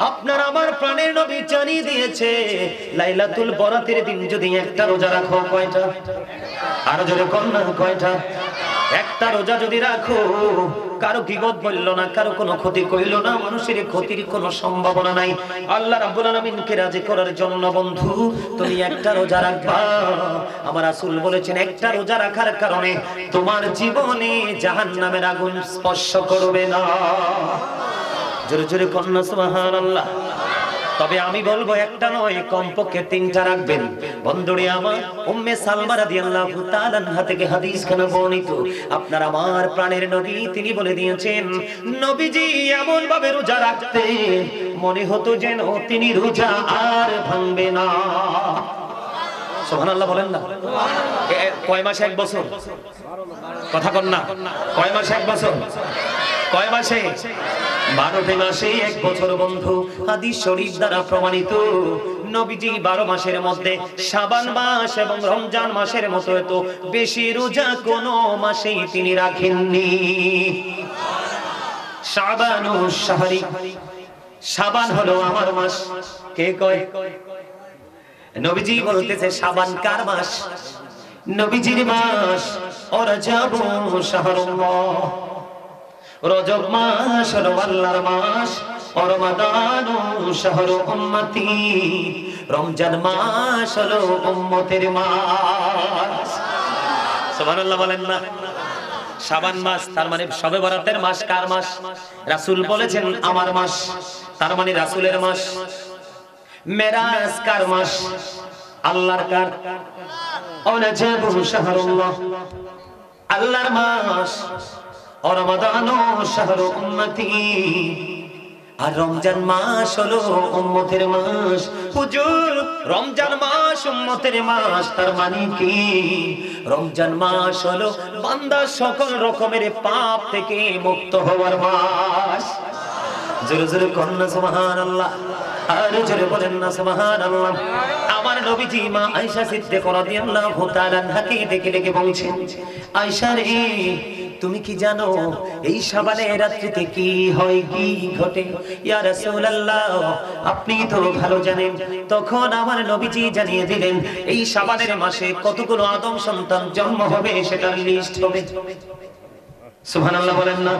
আপনার আমার প্রাণের নবী জানিয়ে দিয়েছে লাইলাতুল বরাতের দিন যদি একটা রোজা রাখো কয়টা? আর জোরে কন্যা কয়টা? একটা রোজা যদি রাখো, কারো গীবত বলল না, কারো কোনো ক্ষতি কইল না, মানুষের ক্ষতির কোনো সম্ভাবনা নাই। আল্লাহ রাব্বুল আলামিনকে রাজি করার জন্য বন্ধু তুমি একটা রোজা রাখবা। আমার রাসূল বলেছেন একটা রোজা রাখার কারণে তোমার জীবনে জাহান্নামের আগুন স্পর্শ করবে না। জোরে জোরে কন্যা সুবহানাল্লাহ। তবে আমি বলবো একটা নয়, কমপক্ষে তিনটা রাখবেন। বন্ধুরে আমার, উম্মে সালমা রাদিয়াল্লাহু তাআলা আনহা থেকে হাদিস খানা বর্ণিত, আপনার আমার প্রাণের নবী তিনি বলে দিয়েছেন, নবীজি এমন ভাবে রোজা রাখতেন মনে হতো যেন তিনি রোজা আর ভাঙবে না। সুবহানাল্লাহ বলেন না। কয় মাসে এক বছর? কথা কন না। কয় মাসে এক বছর? কয় মাসে? 12টি মাসে এক বছর বন্ধু। হাদিস শরীফ দ্বারা প্রমাণিত নবীজি 12 মাসের মধ্যে শাবান মাস এবং রমজান মাসের মতো এত বেশি রোজা কোন মাসেই তিনি রাখেননি। শাবানুশ শাহরি, শাবান হলো আমার মাস। কে কয়? নবীজি বলতেছে শাবান কার মাস? নবীজির মাস। রজব শাহরুল্লাহ, রজব মাস হলো আল্লাহর মাস। রমাদান শাহরু উম্মতি, রমজান মাস হলো উম্মতের মাস। সুবহানাল্লাহ বলেন না। শাবান মাস তার মানে শবে বরাতের মাস। কার মাস? রাসূল বলেছেন আমার মাস, তার মানে রাসূলের মাস। মেরাজ কার মাস? আল্লাহর। কার? রজব শাহরুল্লাহ, আল্লাহর মাস। রমাদান শাহরু উম্মতি, আর রমজান মাস হলো উম্মতের মাস। হুজুর রমজান মাস উম্মতের মাস, তার মানে কি? রমজান মাস হলো বান্দা সকল রকমের পাপ থেকে মুক্ত হওয়ার মাস। জোরে জোরে কন্যা সুবহানাল্লাহ। আর জোরে বলেন না সুবহানাল্লাহ। আমার নবীজি মা আয়েশা সিদ্দিকা রাদিয়াল্লাহু তাআলা আনহাকে ডেকে ডেকে বলছেন, আয়েশা রে তুমি কি জানো এই শাবানের রাত্রিতে কি হয়, কি ঘটে? ইয়া রাসূলুল্লাহ আপনি তো ভালো জানেন। তখন আমার নবীজি জানিয়ে দিলেন এই শাবানের মাসে কতগুলো আদম সন্তান জন্ম হবে সেটার লিস্ট হবে। সুবহানাল্লাহ বলেন না।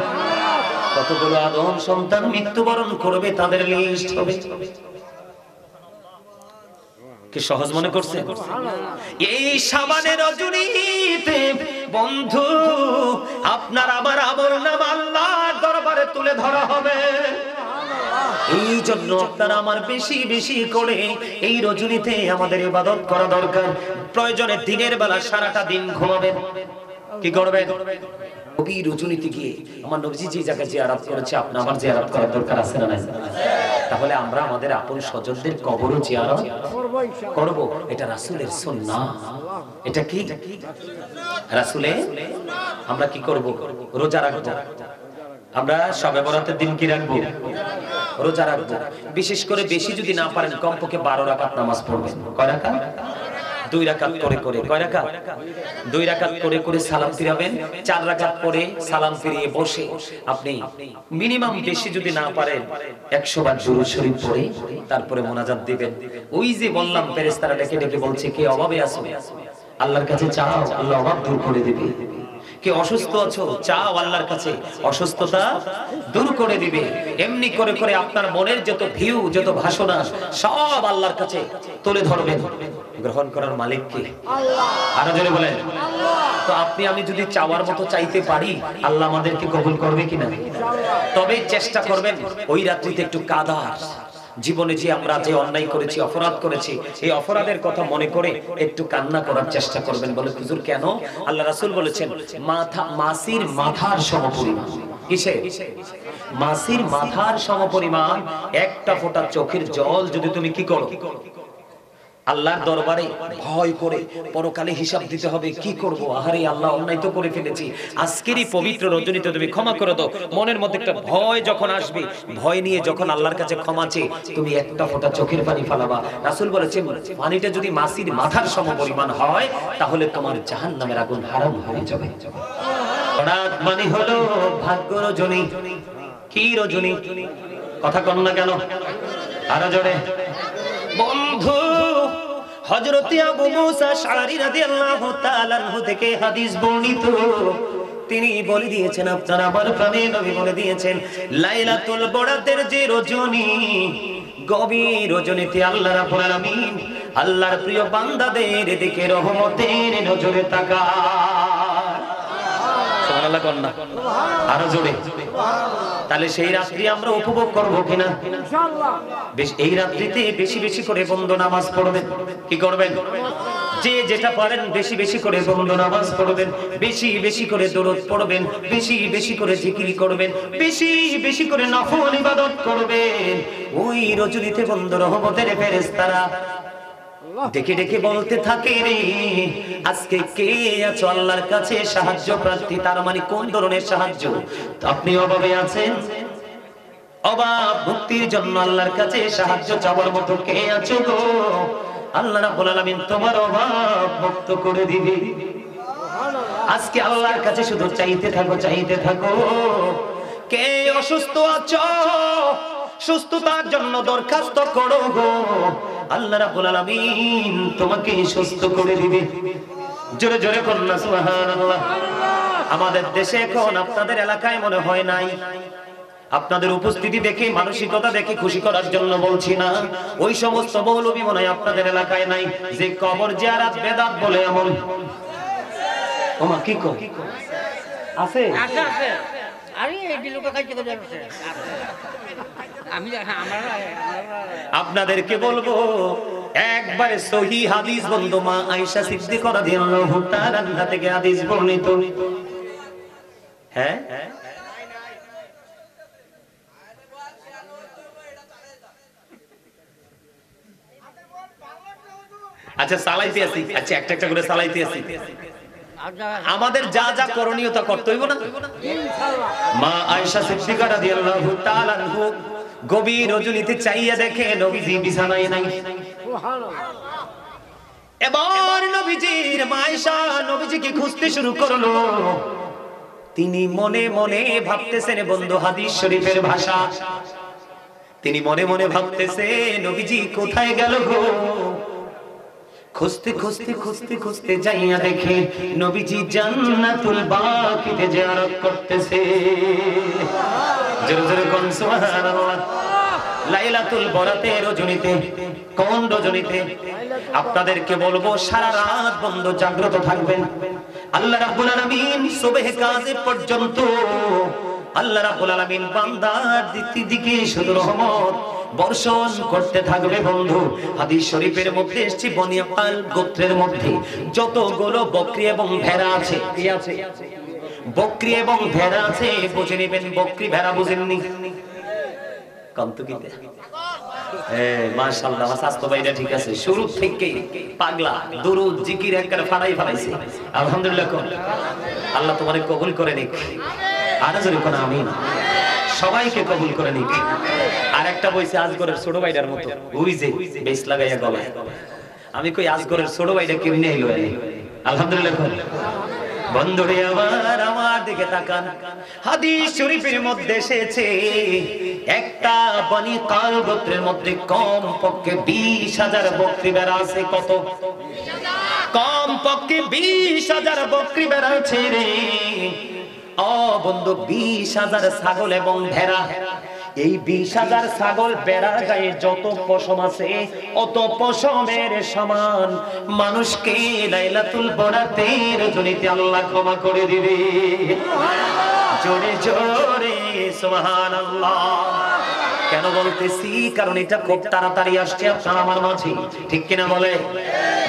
কতগুলো আদম সন্তান মৃত্যুবরণ করবে তাদের লিস্ট হবে। কি সহজ মনে করছে? এই শাবানের রজনীতে বন্ধু আপনার আবার আমলনামা আল্লাহর দরবারে তুলে ধরা হবে। এই জন্য আপনারা আমার বেশি বেশি করে এই রজনীতে আমাদের ইবাদত করা দরকার। প্রয়োজনে দিনের বেলা সারাটা দিন ঘুমাবেন। কি করবেন? ওই রজনীতে গিয়ে আমার নবীজি যে জায়গায় জিয়ারত করেছে আপনি আমার জিয়ারত করার দরকার আছে না নাই? তাহলে আমরা আমাদের আপন স্বজনদের কবরও জিয়ারত করব। এটা রাসূলের সুন্নাহ। এটা কি রাসূলের? আমরা কি করব? রোজা রাখব। আমরা শবে বরাতের দিন কি রাখব? রোজা রাখব। বিশেষ করে বেশি যদি না পারেন কমপক্ষে 12 রাকাত নামাজ পড়বেন। কয় রাকাত? 2 রাকাত করে করে। কয় রাকাত? 2 রাকাত করে করে সালাম ফিরাবেন। 4 রাকাত পরে সালাম ফিরিয়ে বসে আপনি মিনিমাম বেশি যদি না পারেন 100 বার দুরূদ শরীফ পড়ে তারপরে মোনাজাত দিবেন। ওই যে বললাম ফেরেশতারা ডেকে ডেকে বলছে কে অভাবে আছো আল্লাহর কাছে চাও, আল্লাহ অভাব দূর করে দিবে। কে অসুস্থ আছো চাও আল্লাহর কাছে অসুস্থতা দূর করে দিবে। এমনি করে করে আপনার মনের যত ভিউ যত ভাষণা সব আল্লাহর কাছে তুলে ধরবেন। গ্রহণ করার মালিক কে? আল্লাহ। আরো জোরে বলেন আল্লাহ। তো আপনি আমি যদি চাওয়ার মতো চাইতে পারি আল্লাহ আমাদেরকে কবুল করবে কিনা? তবে চেষ্টা করবেন ওই রাত্রিতে একটু কাদার জীবনে যে আমরা যে অন্যায় করেছি অপরাধ করেছি এই অপরাধের কথা মনে করে একটু কান্না করার চেষ্টা করবেন। বলে হুজুর কেন? আল্লাহ রাসূল বলেছেন মাছির মাথার সমপরিমাণ। কিসে? মাছির মাথার সমপরিমাণ একটা ফোঁটা চোখের জল যদি তুমি কি করো আল্লাহর দরবারে ভয় করে পরকালে হিসাব দিতে হবে কি করব, আহারে আল্লাহ অন্যায় তো করে ফেলেছি, আজকেরই পবিত্র রজনীতে তুমি ক্ষমা করে দাও। মনের মধ্যে একটা ভয় যখন আসবে, ভয় নিয়ে যখন আল্লাহর কাছে ক্ষমা চেয়ে তুমি একটা ফোঁটা চোখের পানি ফেলাবা, রাসূল বলেছেন পানিটা যদি মাছির মাথার সমপরিমাণ হয় তাহলে তোমার জাহান্নামের আগুন হারাম হয়ে যাবে। রাত মানে হলো ভাগ্য রজনী। কি রজনী? কথা কন না কেন? আরো জোরে বন্ধু। হযরত আবু মুসা আশআরী রাদিয়াল্লাহু তাআলা আনহু থেকে হাদিস বর্ণিত, তিনি বলে দিয়েছেন, আপনারা আমার প্রাণের নবী বলে দিয়েছেন, লাইলাতুল বরাতের যে রজনী, গভীর রজনীতে আল্লাহ রাব্বুল আলামিন আল্লাহর প্রিয় বান্দাদের দিকে রহমতের নজরে তাকায়। সুবহানাল্লাহ কন্যা আরো জোরে। তাহলে সেই রাত্রি আমরা উপভোগ করব কিনা? ইনশাআল্লাহ। এই রাত্রিতে বেশি বেশি করে বন্ধু নামাজ পড়বেন। কি করবেন? যে যেটা পারেন বেশি বেশি করে বন্ধু নামাজ পড়বেন, বেশি বেশি করে দরুদ পড়বেন, বেশি বেশি করে জিকির করবেন, বেশি বেশি করে নফল ইবাদত করবেন। ওই রজনীতে বন্ধু রহমতের ফেরেশতারা ডেকে ডেকে বলতে থাকে, রে আজকে কে আছো আল্লাহর কাছে সাহায্য প্রার্থী? তার মানে কোন ধরনের সাহায্য? আপনি অভাবে আছেন, অভাব মুক্তির জন্য আল্লাহর কাছে সাহায্য চাওয়ার মতো কে আছো গো? আল্লাহ রাব্বুল আলামিন তোমার অভাব মুক্ত করে দিবে। আজকে আল্লাহর কাছে শুধু চাইতে থাকো, চাইতে থাকো। কে অসুস্থ আছো, সুস্থতার জন্য দরখাস্ত করো গো, আল্লাহ রাব্বুল আলামিন তোমাকে সুস্থ করে দিবে। জোরে জোরে বলুন না সুবহানাল্লাহ। আমাদের দেশে এখন আপনাদের এলাকায় মনে হয় নাই, আপনাদের উপস্থিতি দেখে মানসিকতা দেখে খুশি করার জন্য বলছি না, ওই সমস্ত মৌলবী মনে হয় আপনাদের এলাকায় নাই যে কবর জিয়ারত বেদাত বলে এমন। ওমা কি কো আছে? আছে আছে। আরে এই লোক কাইতে করে যাচ্ছে। আমি আপনাদেরকে বলবো একবারে সহিহ হাদিস বন্ধু, মা আয়েশা সিদ্দিকা রাদিয়াল্লাহু তাআলা আনহা থেকে হাদিস বর্ণিত। হ্যাঁ আচ্ছা চালাইতে আছি, আচ্ছা একটা একটা করে চালাইতে আছি। আমাদের যা যা করণীয় তা করতে হইব না ইনশাআল্লাহ। মা আয়েশা সিদ্দিকা রাদিয়াল্লাহু তাআলা আনহা গভীর রজনীতে চাইয়া দেখে নবীজি বিছানায় নাই। সুবহানাল্লাহ। এবার নবীজির মা আয়েশা নবীজিকে খুঁজতে শুরু করলো। তিনি মনে মনে ভাবতেছেন বন্ধু হাদিস শরীফের ভাষা, তিনি মনে মনে ভাবতেছে নবীজি কোথায় গেল গো? খুঁজতে খুঁজতে খুঁজতে খুঁজতে যাইয়া দেখে নবীজি জান্নাতুল বাকিতে জিয়ারত করতেছে। জোরে জোরে কোন সুবহানাল্লাহ। লাইলাতুল বরাতের রজনীতে, কোন রজনীতে? আপনাদেরকে বলবো সারা রাত বন্ধু জাগ্রত থাকবেন। আল্লাহ রাব্বুল আলামিন সুবহে কাজে পর্যন্ত আল্লাহ রাব্বুল আলামিন বান্দার দিকে শুধু রহমত বর্ষণ করতে থাকবে বন্ধু। হাদিস শরীফের মধ্যে এসেছে বনি আল গোত্রের মধ্যে যতগুলো বকরি এবং ভেড়া আছে, কি আছে? বকরি এবং ভেড়া আছে। বুঝে নেবেন, বকরি ভেড়া বুঝেননি? কন্তকিতে মাশাআল্লাহ স্বাস্থ্য ভাইরা ঠিক আছে, শুরু থেকে পাগলা দুরুদ জিকির একবারে ফাড়াই ফেলাইছে। আলহামদুলিল্লাহ। আল্লাহ তোমারে কবুল করে নিক। আর জোরে কোন আমিন। সবাইকে কবুল করে নিক। আর একটা বইছে আজগরের ছোট ভাইটার মতো, ওই যে বেশ লাগাইয়া গলায়। আমি কই আজগরের ছোট ভাইটা কেমনে হইলো? আলহামদুলিল্লাহ। বন্ধুরে আমার দিকে তাকান, হাদিস শরীফের মধ্যে এসেছে একটা বনি কাল গোত্রের মধ্যে কম পক্ষে 20,000 বকরি ভেড়া আছে। কত? কম পক্ষে 20,000 বকরি ভেড়া আছে রে। ও বন্ধু 20,000 ছাগল এবং ভেড়া। এই 20,000 ছাগল ভেড়ার গায়ে যত পশম আছে অত পশমের সমান মানুষকে লাইলাতুল বরাতের রজনীতে আল্লাহ ক্ষমা করে দিবে। জোরে জোরে সুবহানাল্লাহ। কেন বলতেছি? কারণ এটা খুব তাড়াতাড়ি আসছে আপনার আমার মাঝে, ঠিক কিনা বলে?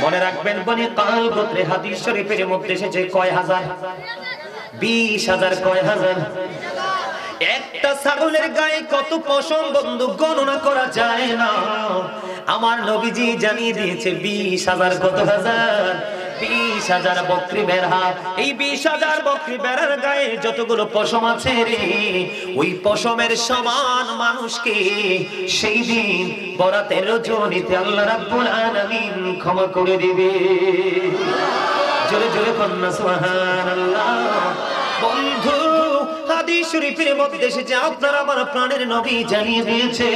মনে রাখবেন বনি কাল গোত্রে হাদিস শরীফের মধ্যে এসেছে কয় হাজার? 20,000। কয় হাজার? একটা ছাগলের গায়ে কত পশম বন্ধু গণনা করা যায় না। আমার নবীজি জানিয়ে দিয়েছে 20,000। কত হাজার? 20,000 বকরি ভেড়া। এই 20,000 বকরি ভেড়ার গায়ে যতগুলো পশম আছে রে, ওই পশমের সমান মানুষকে সেই দিন বরাতের রজনীতে আল্লাহ রাব্বুল আলামিন ক্ষমা করে দিবে। জোরে জোরে কন্যা সুবহানাল্লাহ। বন্ধু হাদিস শরীফের মধ্যে এসেছে আপনার আমার প্রাণের নবী জানিয়ে দিয়েছে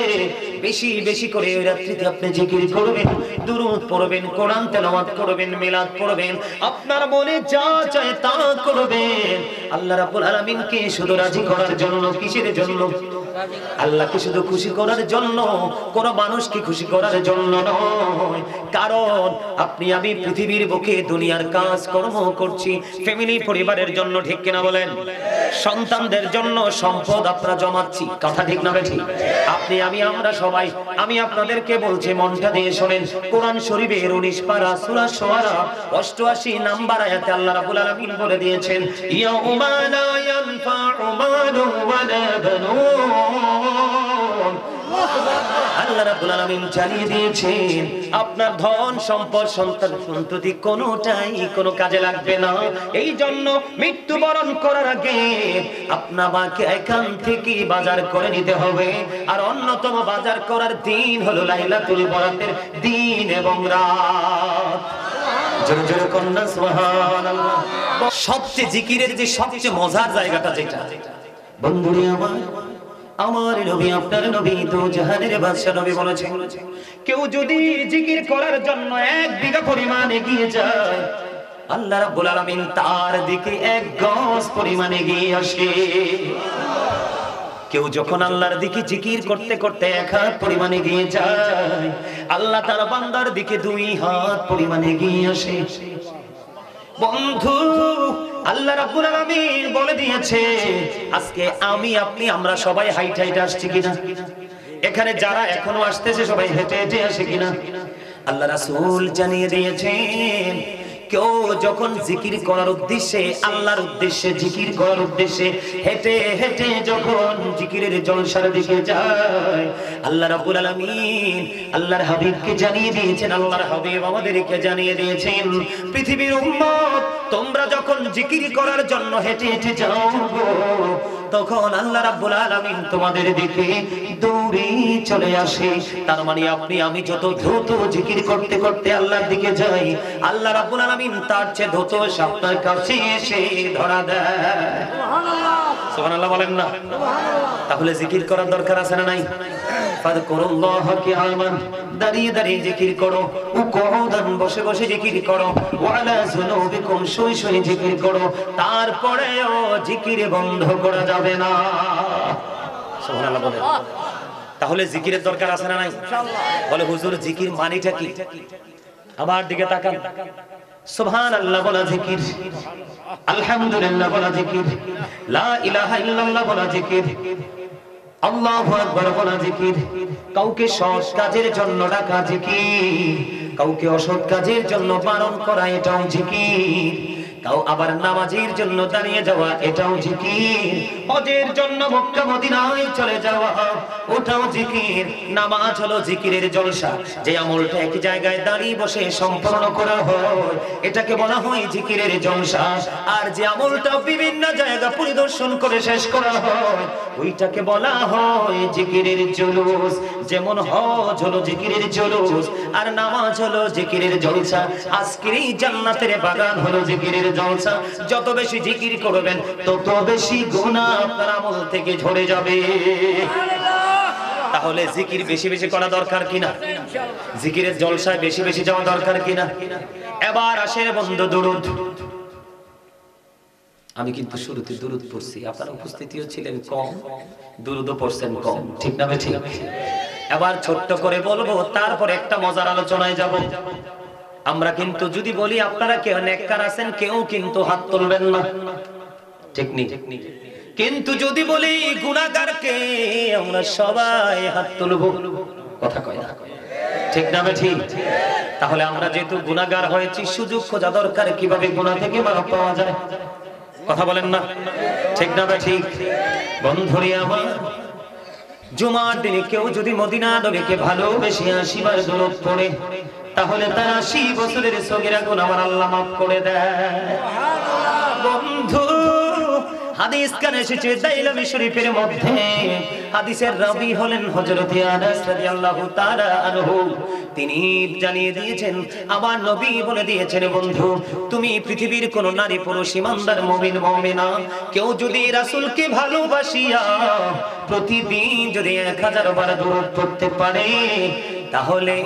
বেশি বেশি করে ওই রাত্রিতে আপনি জিকির করবেন, দুরূদ পড়বেন, কোরআন তেলাওয়াত করবেন, মিলাদ পড়বেন, আপনার মনে যা চায় তা করবেন। আল্লাহ রাব্বুল আলামিনকে শুধু রাজি করার জন্য, কিসের জন্য? আল্লাহকে শুধু খুশি করার জন্য, কোন মানুষকে খুশি করার জন্য নয়। কারণ আপনি আমি পৃথিবীর বুকে দুনিয়ার কাজ কর্ম করছি ফ্যামিলি, পরিবারের জন্য, ঠিক কিনা বলেন? সন্তানদের জন্য সম্পদ আপনারা জমাচ্ছি, কথা ঠিক না ঠিক? আপনি আমি আমরা সবাই, আমি আপনাদেরকে বলছি মনটা দিয়ে শোনেন, কোরআন শরীফের 19 পারা সূরা শুআরা 88 নাম্বার আয়াতে আল্লাহ রাব্বুল আলামিন বলে দিয়েছেন, ইয়াউমা লা ইয়ানফা'ু মালুন ওয়ালা বানুন। আল্লাহ রাব্বুল আলামিন জানিয়ে দিয়েছেন আপনার ধন সম্পদ সন্তান সন্ততি কোনোটাই কোনো কাজে লাগবে না। এই জন্য মৃত্যুবরণ করার আগে আপনাকে এখান থেকে বাজার করে নিতে হবে। আর অন্যতম বাজার করার দিন হলো লাইলাতুল বরাতের দিন এবং রাত। জোরে জোরে কন্যা সুবহানাল্লাহ। সবচেয়ে জিকিরের যে সবচেয়ে মজার জায়গাটা যেটা, বন্ধুরে আমার নবী আপনার নবী তো জাহানের বাদশা নবী বলেছেন, কেউ যদি জিকির করার জন্য 1 বিঘা পরিমাণ এগিয়ে যায়, আল্লাহ রাব্বুল আলামিন তার দিকে 1 গজ পরিমাণ এগিয়ে আসে। কেউ যখন আল্লাহর দিকে জিকির করতে করতে 1 হাত পরিমাণ এগিয়ে যায়, আল্লাহ তার বান্দার দিকে 2 হাত পরিমাণ এগিয়ে আসে। বন্ধু, আল্লাহ রাব্বুল আলামিন বলে দিয়েছে, আজকে আমি আপনি আমরা সবাই হাইটে হাইটে আসছি কিনা? এখানে যারা এখনো আসতেছে সবাই হেঁটে হেঁটে আসে কিনা? আল্লাহ রাসূল জানিয়ে দিয়েছেন, কেউ যখন জিকির করার উদ্দেশ্যে, আল্লাহর উদ্দেশ্যে, জিকির করার উদ্দেশ্যে হেঁটে হেঁটে যখন জিকিরের জলসার দিকে যায়, আল্লাহ রাব্বুল আলামিন আল্লাহর হাবিবকে জানিয়ে দিয়েছেন, আল্লাহর হাবিব আমাদেরকে জানিয়ে দিয়েছেন, পৃথিবীর উম্মত তোমরা যখন জিকির করার জন্য হেঁটে হেঁটে যাও, তখন আল্লাহ রাব্বুল আলামিন তোমাদের দিকে দৌড়ে চলে আসে। তার মানে আপনি আমি যত দ্রুত জিকির করতে করতে আল্লাহর দিকে যাই, আল্লাহ রাব্বুল আলামিন তার চেয়ে দ্রুত আপনার কাছে এসে ধরা দেয়। সুবহানাল্লাহ বলেন না? তাহলে জিকির করার দরকার আছে না নাই? ফাযকুরুল্লাহ কিয়ামান, দাঁড়িয়ে দাঁড়িয়ে জিকির করো, উকুদান বসে বসে জিকির করো, ওয়ালা যুনুবিকুম শুয়ে শুয়ে জিকির করো, তারপরেও জিকির বন্ধ করা যাবে না। সুবহানাল্লাহ বলেন। তাহলে জিকিরের দরকার আছে না নাই? বলে হুজুর জিকির মানেটা কি? আমার দিকে তাকান। সুবহানাল্লাহ বলা জিকির, আলহামদুলিল্লাহ বলা জিকির, লা ইলাহা ইল্লাল্লাহ বলা জিকির, আল্লাহু আকবার বলা জিকির, কাউকে সৎ কাজের জন্য ডাকা জিকির, কাউকে অসৎ কাজের জন্য বারণ করা এটাও জিকির, কাউ আবার নামাজের জন্য দাঁড়িয়ে যাওয়া এটাও জিকির, হজের জন্য মক্কা মদিনায় চলে যাওয়া ওটাও জিকির। নামাজ হলো জিকিরের জলসা, যে আমলটা এক জায়গায় দাঁড়িয়ে বসে সম্পন্ন করা হয় এটাকে বলা হয় জিকিরের জলসা। আর যে আমলটা বিভিন্ন জায়গা পরিদর্শন করে শেষ করা হয় ওইটাকে বলা হয় জিকিরের জুলুস। যেমন হজ হলো জিকিরের জুলুস, আর নামাজ হলো জিকিরের জলসা। আজকের এই জান্নাতের বাগান হলো জিকিরের জলসা। যত বেশি জিকির করবেন তত বেশি গুনাহ আপনার আমল থেকে ঝরে যাবে। তাহলে জিকির বেশি বেশি করা দরকার কিনা? জিকিরের জলসায় বেশি বেশি যাওয়া দরকার কিনা? এবার আসে বন্ধু দুরূদ। আমি কিন্তু শুরুতে দুরূদ পড়ছি, আপনারা উপস্থিতিও ছিলেন কম, দুরূদও পড়ছেন কম, ঠিক না ঠিক? এবার ছোট্ট করে বলবো, তারপর একটা মজার আলোচনায় যাব। আমরা কিন্তু যদি বলি আপনারা কেউ নেককার আছেন, কেউ কিন্তু হাত তুলবেন না, ঠিক নেই? কিন্তু যদি বলি গুনাহগারকে, আমরা সবাই হাত তুলব, কথা কয় না, ঠিক না ঠিক? তাহলে আমরা যেহেতু গুনাহগার হয়েছি, সুযোগ খোঁজা দরকার কিভাবে গুনাহ থেকে মাফ পাওয়া যায়, কথা বলেন না, ঠিক না ঠিক? বন্ধুরে আমার, জুমার দিনে কেউ যদি মদিনা নবীকে ভালোবেসে 80 বার দুরূদ পড়ে, তাহলে তার 80 বছরের সগীরা গুনাহ আমার আল্লাহ মাফ করে দেয়। বন্ধু, হাদিস কানে এসেছে দাইলামি শরীফের মধ্যে। হাদিসের রাবী হলেন হযরত আনাস রাদিয়াল্লাহু তাআলা আনহু। তিনি জানিয়ে দিয়েছেন, আমার নবী বলে দিয়েছেন, বন্ধু তুমি পৃথিবীর কোন নারী পুরুষ ইমানদার মুমিন মুমিনা কেউ যদি রাসূলকে ভালোবাসিয়া প্রতিদিন যদি 1000 বার দরুদ পড়তে পারে তাহলে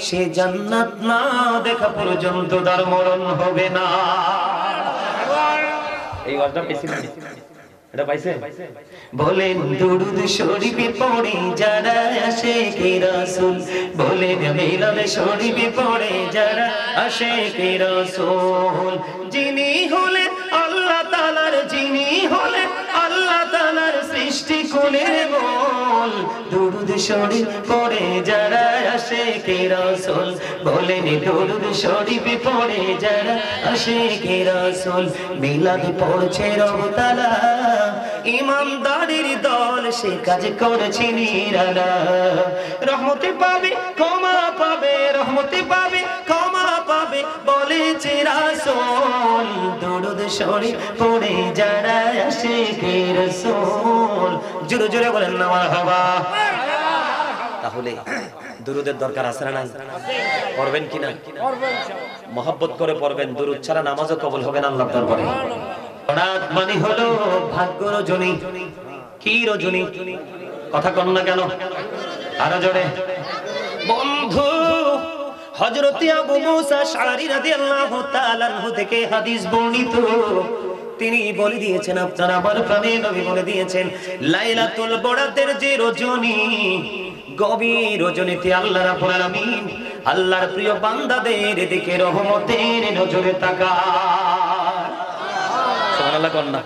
সে জান্নাত না দেখা পর্যন্ত তার মরণ হবে না। এই ওয়াজটা বেশি না, এটা পাইছে? বলেন দুরূদ শরীফে পড়ে যারা আশিকে রাসূল, বলেন মিলাদ শরীফে পড়ে যারা আশিকে রাসূল। যিনি হলেন আল্লাহ তাআলার, যিনি হলেন আল্লাহ তাআলার সৃষ্টি কুলের মূল, দুরূদ শরীফ পড়ে যারা আশিকে রাসূল, বলেন দুরূদ শরীফে পড়ে যারা আশিকে রাসূল। মিলাদ পড়ছে রব তাআলা, ইমানদারের দল সে কাজ করেছে নিরালা। রহমতে পাবে ক্ষমা পাবে, রহমতে পাবে ক্ষমা পাবে বলেছে রাসূল, দুরূদ শরীফ পড়ে যারা আশিকে রাসূল। জোরে জোরে বলেন না মারহাবা। তাহলে দুরূদের দরকার আছে না নাই? পড়বেন কিনা? মহব্বত করে পড়বেন, দুরূদ ছাড়া নামাজও কবুল হবে না আল্লাহর দরবারে। রাত মানে হলো ভাগ্য রজনী। কি রজনী? কথা কন না কেন? আরো জোরে বন্ধু। হযরত আবু মুসা আশআরী রাদিয়াল্লাহু তাআলা আনহু থেকে হাদিস বর্ণিত, তিনি বলে দিয়েছেন, আপনারা আমার প্রাণের নবী বলে দিয়েছেন, লাইলাতুল বরাতের যে রজনী, গভীর রজনীতে আল্লাহ রাব্বুল আলামিন আল্লাহর প্রিয় বান্দাদের দিকে রহমতের নজরে তাকায়। সুবহানাল্লাহ কোন না?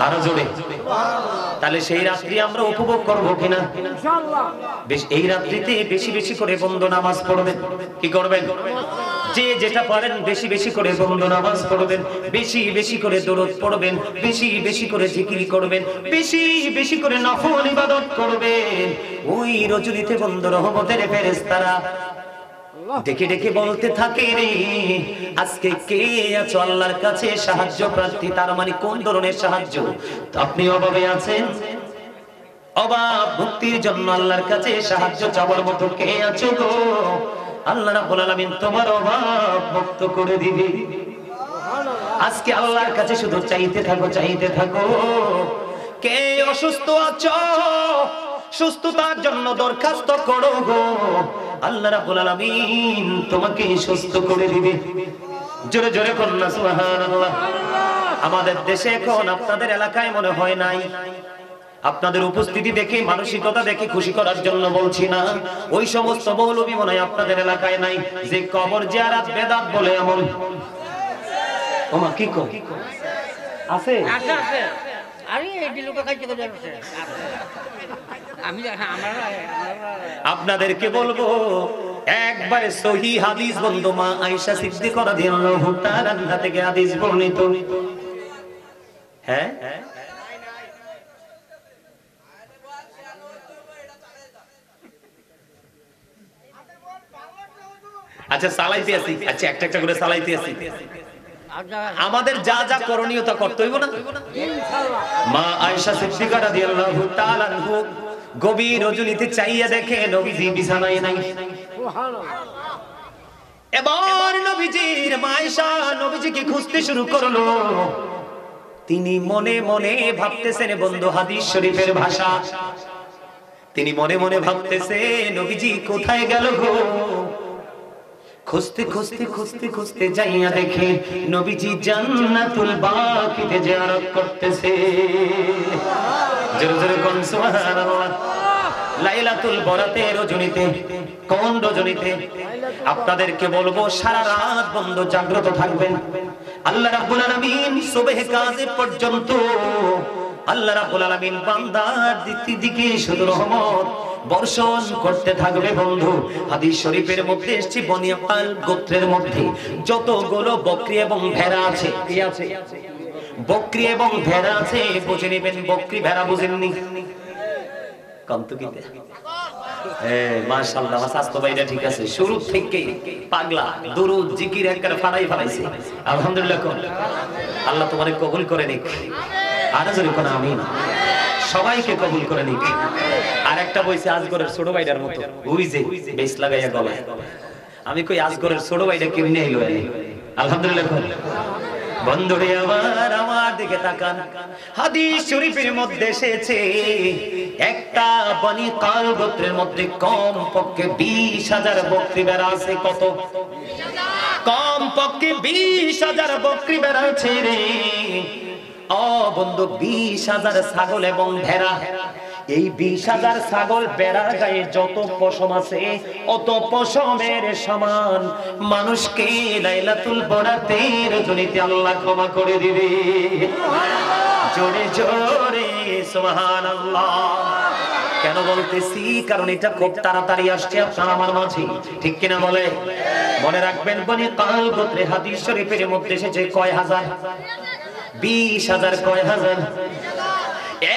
আরো জোরে। তাহলে সেই রাত্রি আমরা উপভোগ করব কিনা? ইনশাআল্লাহ। এই রাত্রিতে বেশি বেশি করে বন্ধ নামাজ পড়বেন। কি করবেন? যে যেটা পারেন বেশি বেশি করে বন্ধ নামাজ পড়বেন, বেশি বেশি করে দরুদ পড়বেন, বেশি বেশি করে জিকির করবেন, বেশি বেশি করে নফল ইবাদত করবেন। ওই রজনীতে বন্ধ রহমতের ফেরেশতারা ডেকে ডেকে বলতে থাকে, রে আজকে কে আছো আল্লাহর কাছে সাহায্য প্রার্থী? তার মানে কোন ধরনের সাহায্য? আপনি অভাবে আছেন, অভাব মুক্তির জন্য আল্লাহর কাছে সাহায্য চাওয়ার মতো কে আছো গো? আল্লাহ রাব্বুল আলামিন তোমার অভাব মুক্ত করে দিবে। আজকে আল্লাহর কাছে শুধু চাইতে থাকো, চাইতে থাকো। কে অসুস্থ আছো, সুস্থতার জন্য দরখাস্ত করো গো, আল্লাহ রাব্বুল আলামিন তোমাকে সুস্থ করে দিবে। জোরে জোরে বলুন সুবহানাল্লাহ। আমাদের দেশে এখন আপনাদের এলাকায় মনে হয় নাই, আপনাদের উপস্থিতি দেখে মানসিকতা দেখে খুশি করার জন্য বলছি না, ওই সমস্ত মৌলবী মনে হয় আপনাদের এলাকায় নাই যে কবর জিয়ারত বেদাত বলে এমন। ওমা কি কো আছে? আছে আছে। আরে এই লোক কাজ করে যাচ্ছে। আমি আপনাদেরকে বলবো একবারে সহিহ হাদিস বন্ধু, মা আয়েশা সিদ্দিকা রাদিয়াল্লাহু তাআলা আনহা থেকে হাদিস বর্ণিত। হ্যাঁ আচ্ছা চালাইতে আছি, আচ্ছা একটা একটা করে চালাইতে আছি। আমাদের যা যা করণীয় তা করতে হইব না ইনশাআল্লাহ। মা আয়েশা সিদ্দিকা রাদিয়াল্লাহু তাআলা আনহু গভীর রজনীতে চাইয়া দেখে নবীজি বিছানায় নাই। সুবহানাল্লাহ। এবার নবীজির মা আয়েশা নবীজিকে খুঁজতে শুরু করলো। তিনি মনে মনে ভাবতেছেন, বন্ধু হাদিস শরীফের ভাষা, তিনি মনে মনে ভাবতেছে নবীজি কোথায় গেল গো? খুঁজতে খুঁজতে খুঁজতে খুঁজতে যাইয়া দেখে নবীজি জান্নাতুল বাকিতে জিয়ারত করতেছে। জোরে জোরে কোন সুবহানাল্লাহ। লাইলাতুল বরাতের রজনীতে, কোন রজনীতে? আপনাদেরকে বলবো সারা রাত বন্ধ জাগ্রত থাকবেন। আল্লাহ রাব্বুল আলামিন সুবহে কাজে পর্যন্ত আল্লাহ রাব্বুল আলামিন বান্দার দিকে শুধু রহমত বর্ষণ করতে থাকবে বন্ধু। হাদিস শরীফের মধ্যে এসেছে বনি আকাল গোত্রের মধ্যে যতগুলো বকরি এবং ভেড়া আছে, কি আছে? বকরি এবং ভেড়া আছে। বুঝে নেবেন, বকরি ভেড়া বুঝেননি? কন্তকিতে মাশাআল্লাহ, আমার স্বাস্থ্য ভাইরা ঠিক আছে। শুরু থেকে পাগলা দুরূদ জিকির একবার ফাড়াই ফেলাইছে। আলহামদুলিল্লাহ। আল্লাহ তোমারে কবুল করে নিক। আর জোরে কোন আমিন। সবাইকে কবুল করে নিক। আর একটা বইছে আজগরের ছোট ভাইটার মতো, ওই যে বেশ লাগাইয়া গলায়। আমি কই আজগরের ছোট ভাইটা কেমনে এলো? আলহামদুলিল্লাহ। বন্ধুরে আমার, আমার দিকে তাকান। হাদিস শরীফের মধ্যে এসেছে একটা বনি কাল গোত্রের মধ্যে কম পক্ষে 20,000 বকরি ভেড়া আছে। কত? কম পক্ষে 20,000 বকরি ভেড়া আছে রে। ও বন্ধু, 20,000 ছাগল এবং ভেড়া। এই 20,000 ছাগল ভেড়ার গায়ে যত পশম আছে অত পশমের সমান মানুষকে লাইলাতুল বরাতের রজনীতে আল্লাহ ক্ষমা করে দিবে। জোরে জোরে সুবহানাল্লাহ। কেন বলতেছি? কারণ এটা খুব তাড়াতাড়ি আসছে আপনার আমার মাঝে, ঠিক কিনা বলে? মনে রাখবেন, বনি কাল গোত্রে হাদিস শরীফের মধ্যে এসেছে কয় হাজার? 20,000। কয় হাজার?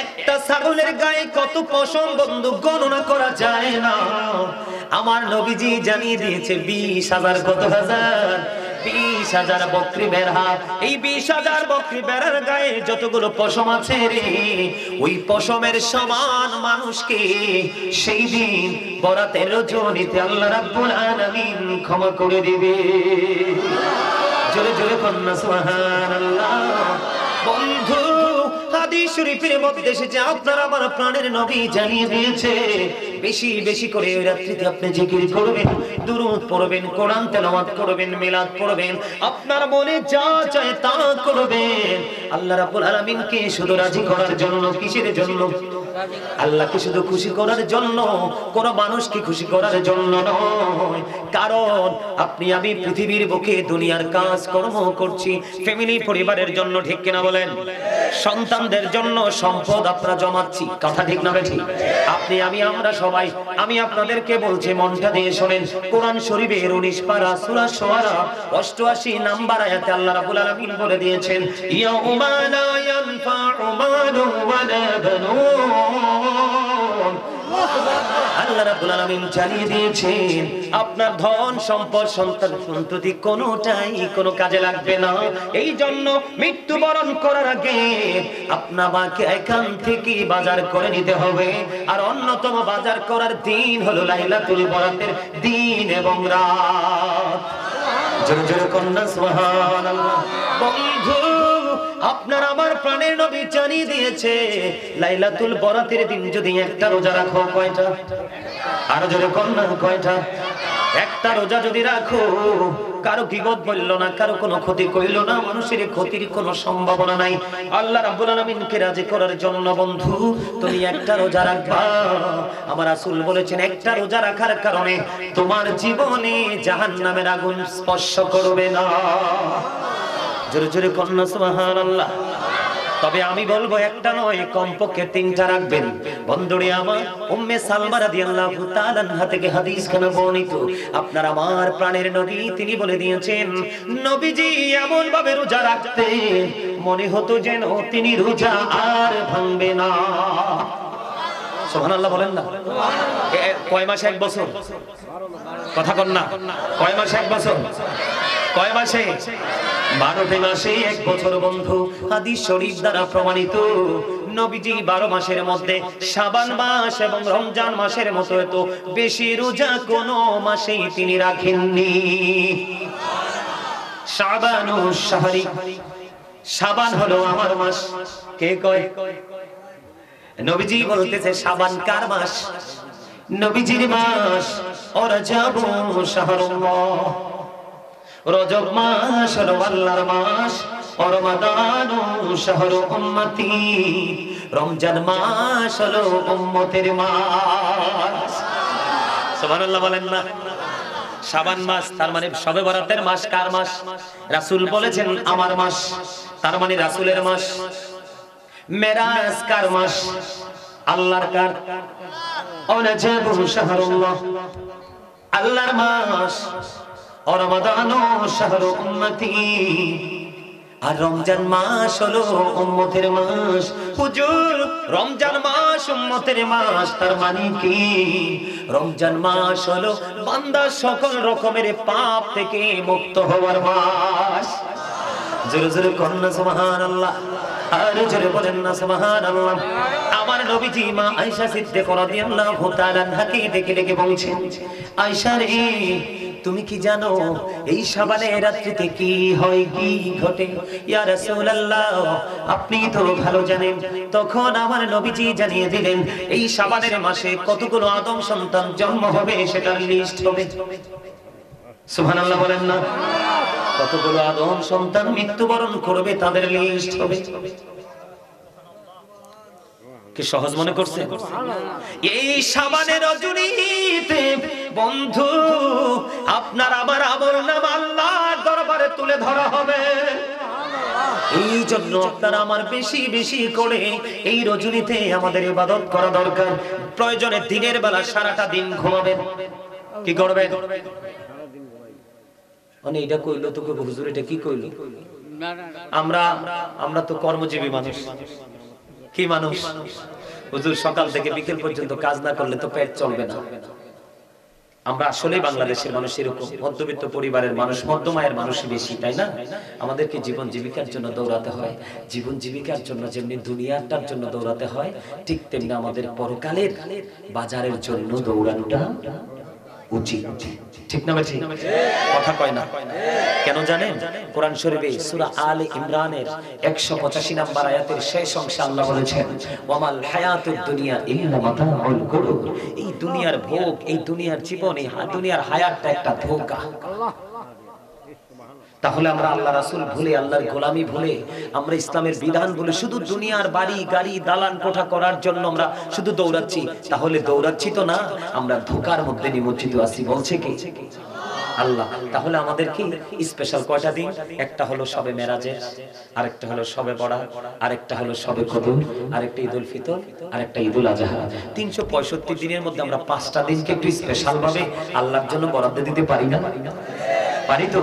একটা ছাগলের গায়ে কত পশম বন্ধু গণনা করা যায় না। আমার নবীজি জানিয়ে দিয়েছে 20,000। কত হাজার? 20,000 বকরি ভেড়া। এই 20,000 বকরি ভেড়ার গায়ে যতগুলো পশম আছে রে, ওই পশমের সমান মানুষকে সেই দিন বরাতের রজনীতে আল্লাহ রাব্বুল আলামিন ক্ষমা করে দিবে। জোরে জোরে কন্যা সুবহানাল্লাহ। বন্ধু, হাদিস শরীফের মধ্যে এসেছে আপনার আমার প্রাণের নবী জানিয়ে দিয়েছে বেশি বেশি করে ওই রাত্রিতে আপনি জিকির করবেন, দুরূদ পড়বেন, কোরআন তেলাওয়াত করবেন, মিলাদ পড়বেন, আপনার মনে যা চায় তা করবেন। আল্লাহ রাব্বুল আলামিনকে শুধু রাজি করার জন্য। কিসের জন্য? আল্লাহকে শুধু খুশি করার জন্য, কোন মানুষকে খুশি করার জন্য নয়। কারণ আপনি আমি পৃথিবীর বুকে দুনিয়ার কাজ কর্ম করছি ফ্যামিলি পরিবারের জন্য, ঠিক কিনা বলেন? সন্তানদের জন্য সম্পদ আপনারা জমাচ্ছি, কথা ঠিক না ঠিক? আপনি আমি আমরা সবাই। আমি আপনাদেরকে বলছি মনটা দিয়ে শোনেন, কোরআন শরীফের 19 পারা সূরা শুআরা 88 নাম্বার আয়াতে আল্লাহ রাব্বুল আলামিন বলে দিয়েছেন, ইয়াউমা লা ইয়ানফা'ু মালুন ওয়ালা বানুন। আল্লাহ রাব্বুল আলামিন জানিয়ে দিয়েছেন আপনার ধন সম্পদ সন্তান সন্ততি কোনোটাই কোনো কাজে লাগবে না। এই জন্য মৃত্যুবরণ করার আগে আপনাকে এখান থেকে বাজার করে নিতে হবে। আর অন্যতম বাজার করার দিন হলো লাইলাতুল বরাতের দিন এবং রাত। জোরে জোরে কন্যা সুবহানাল্লাহ। বন্ধু, আপনার আমার প্রাণের নবী জানিয়ে দিয়েছে লাইলাতুল বরাতের দিন যদি একটা রোজা রাখো, কয়টা? আর জোরে কন্যা, কয়টা? একটা রোজা যদি রাখো, কারো গীবত বলল না, কারো কোনো ক্ষতি কইল না, মানুষের ক্ষতির কোনো সম্ভাবনা নাই। আল্লাহ রাব্বুল আলামিনকে রাজি করার জন্য বন্ধু তুমি একটা রোজা রাখবা। আমার রাসূল বলেছেন একটা রোজা রাখার কারণে তোমার জীবনে জাহান্নামের আগুন স্পর্শ করবে না। জোরে জোরে কন্যা সুবহানাল্লাহ। তবে আমি বলবো একটা নয়, কমপক্ষে 3টা রাখবেন। বন্ধুরে আমার, উম্মে সালমা রাদিয়াল্লাহু তাআলা আনহা থেকে হাদিস খানা বর্ণিত, আপনার আমার প্রাণের নবী তিনি বলে দিয়েছেন নবীজি এমন ভাবে রোজা রাখতেন মনে হতো যেন তিনি রোজা আর ভাঙবে না। সুবহানাল্লাহ বলেন না? কয় মাসে? 1 বছর? কথা কন না। কয় মাসে 1 বছর? কয় মাসে? 12টি মাসে 1 বছর বন্ধু। হাদিস শরীফ দ্বারা প্রমাণিত নবীজি 12 মাসের মধ্যে শাবান মাস এবং রমজান মাসের মতো এত বেশি রোজা কোন মাসেই তিনি রাখেননি। শাবানু শাহরি, শাবান হলো আমার মাস। কে কয়? নবীজি বলতেছে শাবান কার মাস? নবীজির মাস। রজব শাহরুল্লাহ, রজব মাস হলো আল্লাহর মাস। রমাদান শাহরু উম্মতি, রমজান মাস হলো উম্মতের মাস। সুবহানাল্লাহ বলেন না? শাবান মাস তার মানে শবে বরাতের মাস। কার মাস? রাসূল বলেছেন আমার মাস, তার মানে রাসূলের মাস। মেরাজ কার মাস? আল্লাহর। কার? রজব শাহরুল্লাহ, আল্লাহর মাস। রমাদান শাহরু উম্মতি, আর রমজান মাস হলো উম্মতের মাস। হুজুর রমজান মাস উম্মতের মাস, তার মানে কি? রমজান মাস হলো বান্দা সকল রকমের পাপ থেকে মুক্ত হওয়ার মাস। জোরে জোরে কন্যা সুবহানাল্লাহ, আর জোরে বলেন না সুবহানাল্লাহ। আমার নবীজি মা আয়েশা সিদ্দিকা রাদিয়াল্লাহু তাআলা আনহাকে ডেকে ডেকে বলছেন, আয়েশা রে তুমি কি জানো এই শাবানের রাত্রিতে কি হয়, কি ঘটে? ইয়া রাসূলুল্লাহ আপনি তো ভালো জানেন। তখন আমার নবীজি জানিয়ে দিলেন এই শাবানের মাসে কতগুলো আদম সন্তান জন্ম হবে সেটার লিস্ট হবে। সুবহানাল্লাহ বলেন না। কতগুলো আদম সন্তান মৃত্যুবরণ করবে তাদের লিস্ট হবে। কি সহজ মনে করছে? এই শাবানের রজনীতে বন্ধু আপনার আমার আমলনামা আল্লাহর দরবারে তুলে ধরা হবে। এই জন্য আপনারা আমার বেশি বেশি করে এই রজনীতে আমাদের ইবাদত করা দরকার। প্রয়োজনে দিনের বেলা সারাটা দিন ঘুমাবেন। কি করবেন? মানে এটা কইলো তোকে হুজুর, এটা কি কইলো? আমরা তো কর্মজীবী মানুষ। কি মানুষ? হুজুর সকাল থেকে বিকেল পর্যন্ত কাজ না করলে তো পেট চলবে না। আমরা আসলে বাংলাদেশের মানুষ এরকম, মধ্যবিত্ত পরিবারের মানুষ, মধ্যমায়ের মানুষ বেশি, তাই না? আমাদেরকে জীবন জীবিকার জন্য দৌড়াতে হয়। জীবন জীবিকার জন্য যেমনি দুনিয়াটার জন্য দৌড়াতে হয়, ঠিক তেমনি আমাদের পরকালের বাজারের জন্য দৌড়ানোটা উচিত। ঠিক না ঠিক? কথা কয় না কেন জানেন? কোরআন শরীফে সূরা আলে ইমরানের 185 নম্বর আয়াতের শেষ অংশে আল্লাহ বলেছেন, ওয়ামাল হায়াতুদ দুনিয়া ইল্লা মাতাউল গুরুর। এই দুনিয়ার ভোগ, এই দুনিয়ার জীবন, এই দুনিয়ার হায়াতটা একটা ধোঁকা। তাহলে আমরা আল্লাহ রাসূল ভুলে, আল্লাহর গোলামি ভুলে, আমরা ইসলামের বিধান ভুলে শুধু দুনিয়ার বাড়ি গাড়ি দালান কোঠা করার জন্য আমরা শুধু দৌড়াচ্ছি। তাহলে দৌড়াচ্ছি তো না, আমরা ধোঁকার মধ্যে নিমজ্জিত আছি। বলছে কি আল্লাহ? তাহলে আমাদের কি স্পেশাল কয়টা দিন? একটা হলো শবে মেরাজের, আরেকটা হলো শবে বরাত, আরেকটা হলো শবে কদর, আরেকটা ঈদুল ফিতর, আরেকটা ঈদুল আজহা। 365 দিনের মধ্যে আমরা 5টা দিনকে একটু স্পেশাল ভাবে আল্লাহর জন্য বরাদ্দ দিতে পারি না? পারি তো?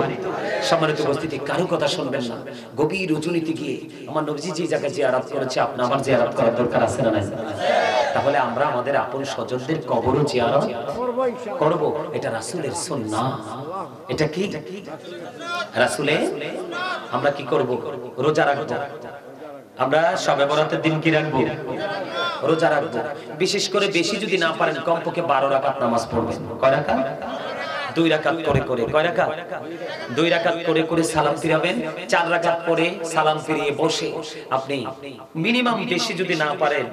সম্মানিত উপস্থিতি, কারো কথা শুনবেন না। গভীর রজনীতে গিয়ে আমার নবীজি যে জায়গায় জিয়ারত করেছে, আপনি আমার জিয়ারত করার দরকার আছে না নাই? তাহলে আমরা আমাদের আপন স্বজনদের কবরও জিয়ারত করব। এটা রাসূলের সুন্নাহ। এটা কি রাসূলের? আমরা কি করব? রোজা রাখবো। আমরা শবে বরাতের দিন কি রাখবো? রোজা রাখবো। বিশেষ করে বেশি যদি না পারেন কমপক্ষে 12 রাকাত নামাজ পড়বেন। কয় রাকাত? 2 রাকাত করে করে। কয় রাকাত? 2 রাকাত করে করে সালাম ফিরাবেন। 4 রাকাত পরে সালাম ফিরিয়ে বসে আপনি মিনিমাম বেশি যদি না পারেন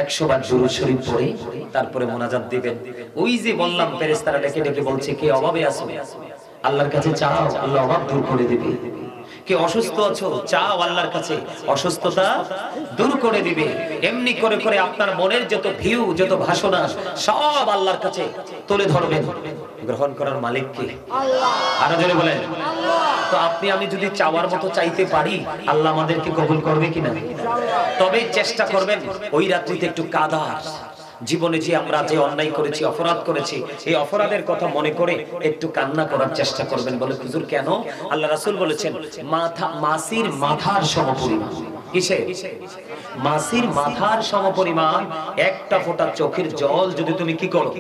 100 বার দুরূদ শরীফ পড়ে তারপরে মোনাজাত দিবেন। ওই যে বললাম ফেরেশতারা ডেকে ডেকে বলছে, কে অভাবে আছো আল্লাহর কাছে চাও, আল্লাহ অভাব দূর করে দিবে। কে অসুস্থ আছো চাও, আল্লাহর কাছে অসুস্থতা দূর করে দিবে। এমনি করে করে আপনার মনের যত ভিউ, যত ভাষণা সব আল্লাহর কাছে তুলে ধরবেন। গ্রহণ করার মালিক কে? আল্লাহ। আরো জোরে বলেন আল্লাহ। তো আপনি আমি যদি চাওয়ার মতো চাইতে পারি, আল্লাহ আমাদেরকে কবুল করবে কিনা? তবে চেষ্টা করবেন ওই রাত্রিতে একটু কাঁদার। জীবনে যে আমরা যে অন্যায় করেছি, অপরাধ করেছি, এই অপরাধের কথা মনে করে একটু কান্না করার চেষ্টা করবেন। বলে হুজুর কেন? আল্লাহ রাসূল বলেছেন মাছির মাথার সমপরিমাণ। কিসে? মাছির মাথার সমপরিমাণ একটা ফোঁটা চোখের জল যদি তুমি কি করো?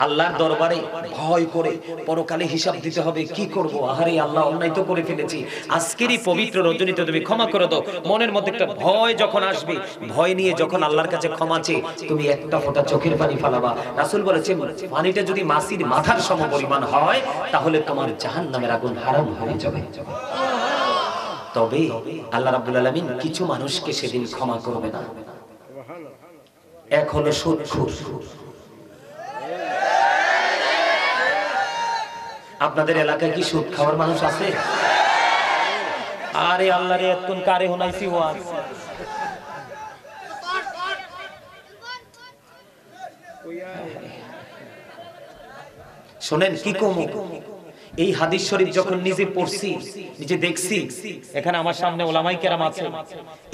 আল্লাহর দরবারে ভয় করে পরকালে হিসাব দিতে হবে, কি করব? আহারে আল্লাহ, অন্যায় তো করে ফেলেছি, আজকেরই পবিত্র রজনীতে তুমি ক্ষমা করে দাও। মনের মধ্যে একটা ভয় যখন আসবে, ভয় নিয়ে যখন আল্লাহর কাছে ক্ষমা চেয়ে তুমি একটা ফোঁটা চোখের পানি ফালাবা। রাসূল বলেছেন পানিটা যদি মাছির মাথার সমপরিমাণ হয় তাহলে তোমার জাহান্নামের আগুন হারাম হয়ে যাবে। তবে আল্লাহ রাব্বুল আলামিন কিছু মানুষকে সেদিন ক্ষমা করবে না। এক হলো সুদখোর। আপনাদের এলাকায় কি সুদ খাওয়ার মানুষ আছে? আরে আল্লাহ রে, এতক্ষণ কারে হুনাইছি ওয়াজ। শুনেন কি কমু, এই হাদিস শরীফ যখন নিজে পড়ছি, নিজে দেখছি, এখানে আমার সামনে ওলামাই কেরাম আছে,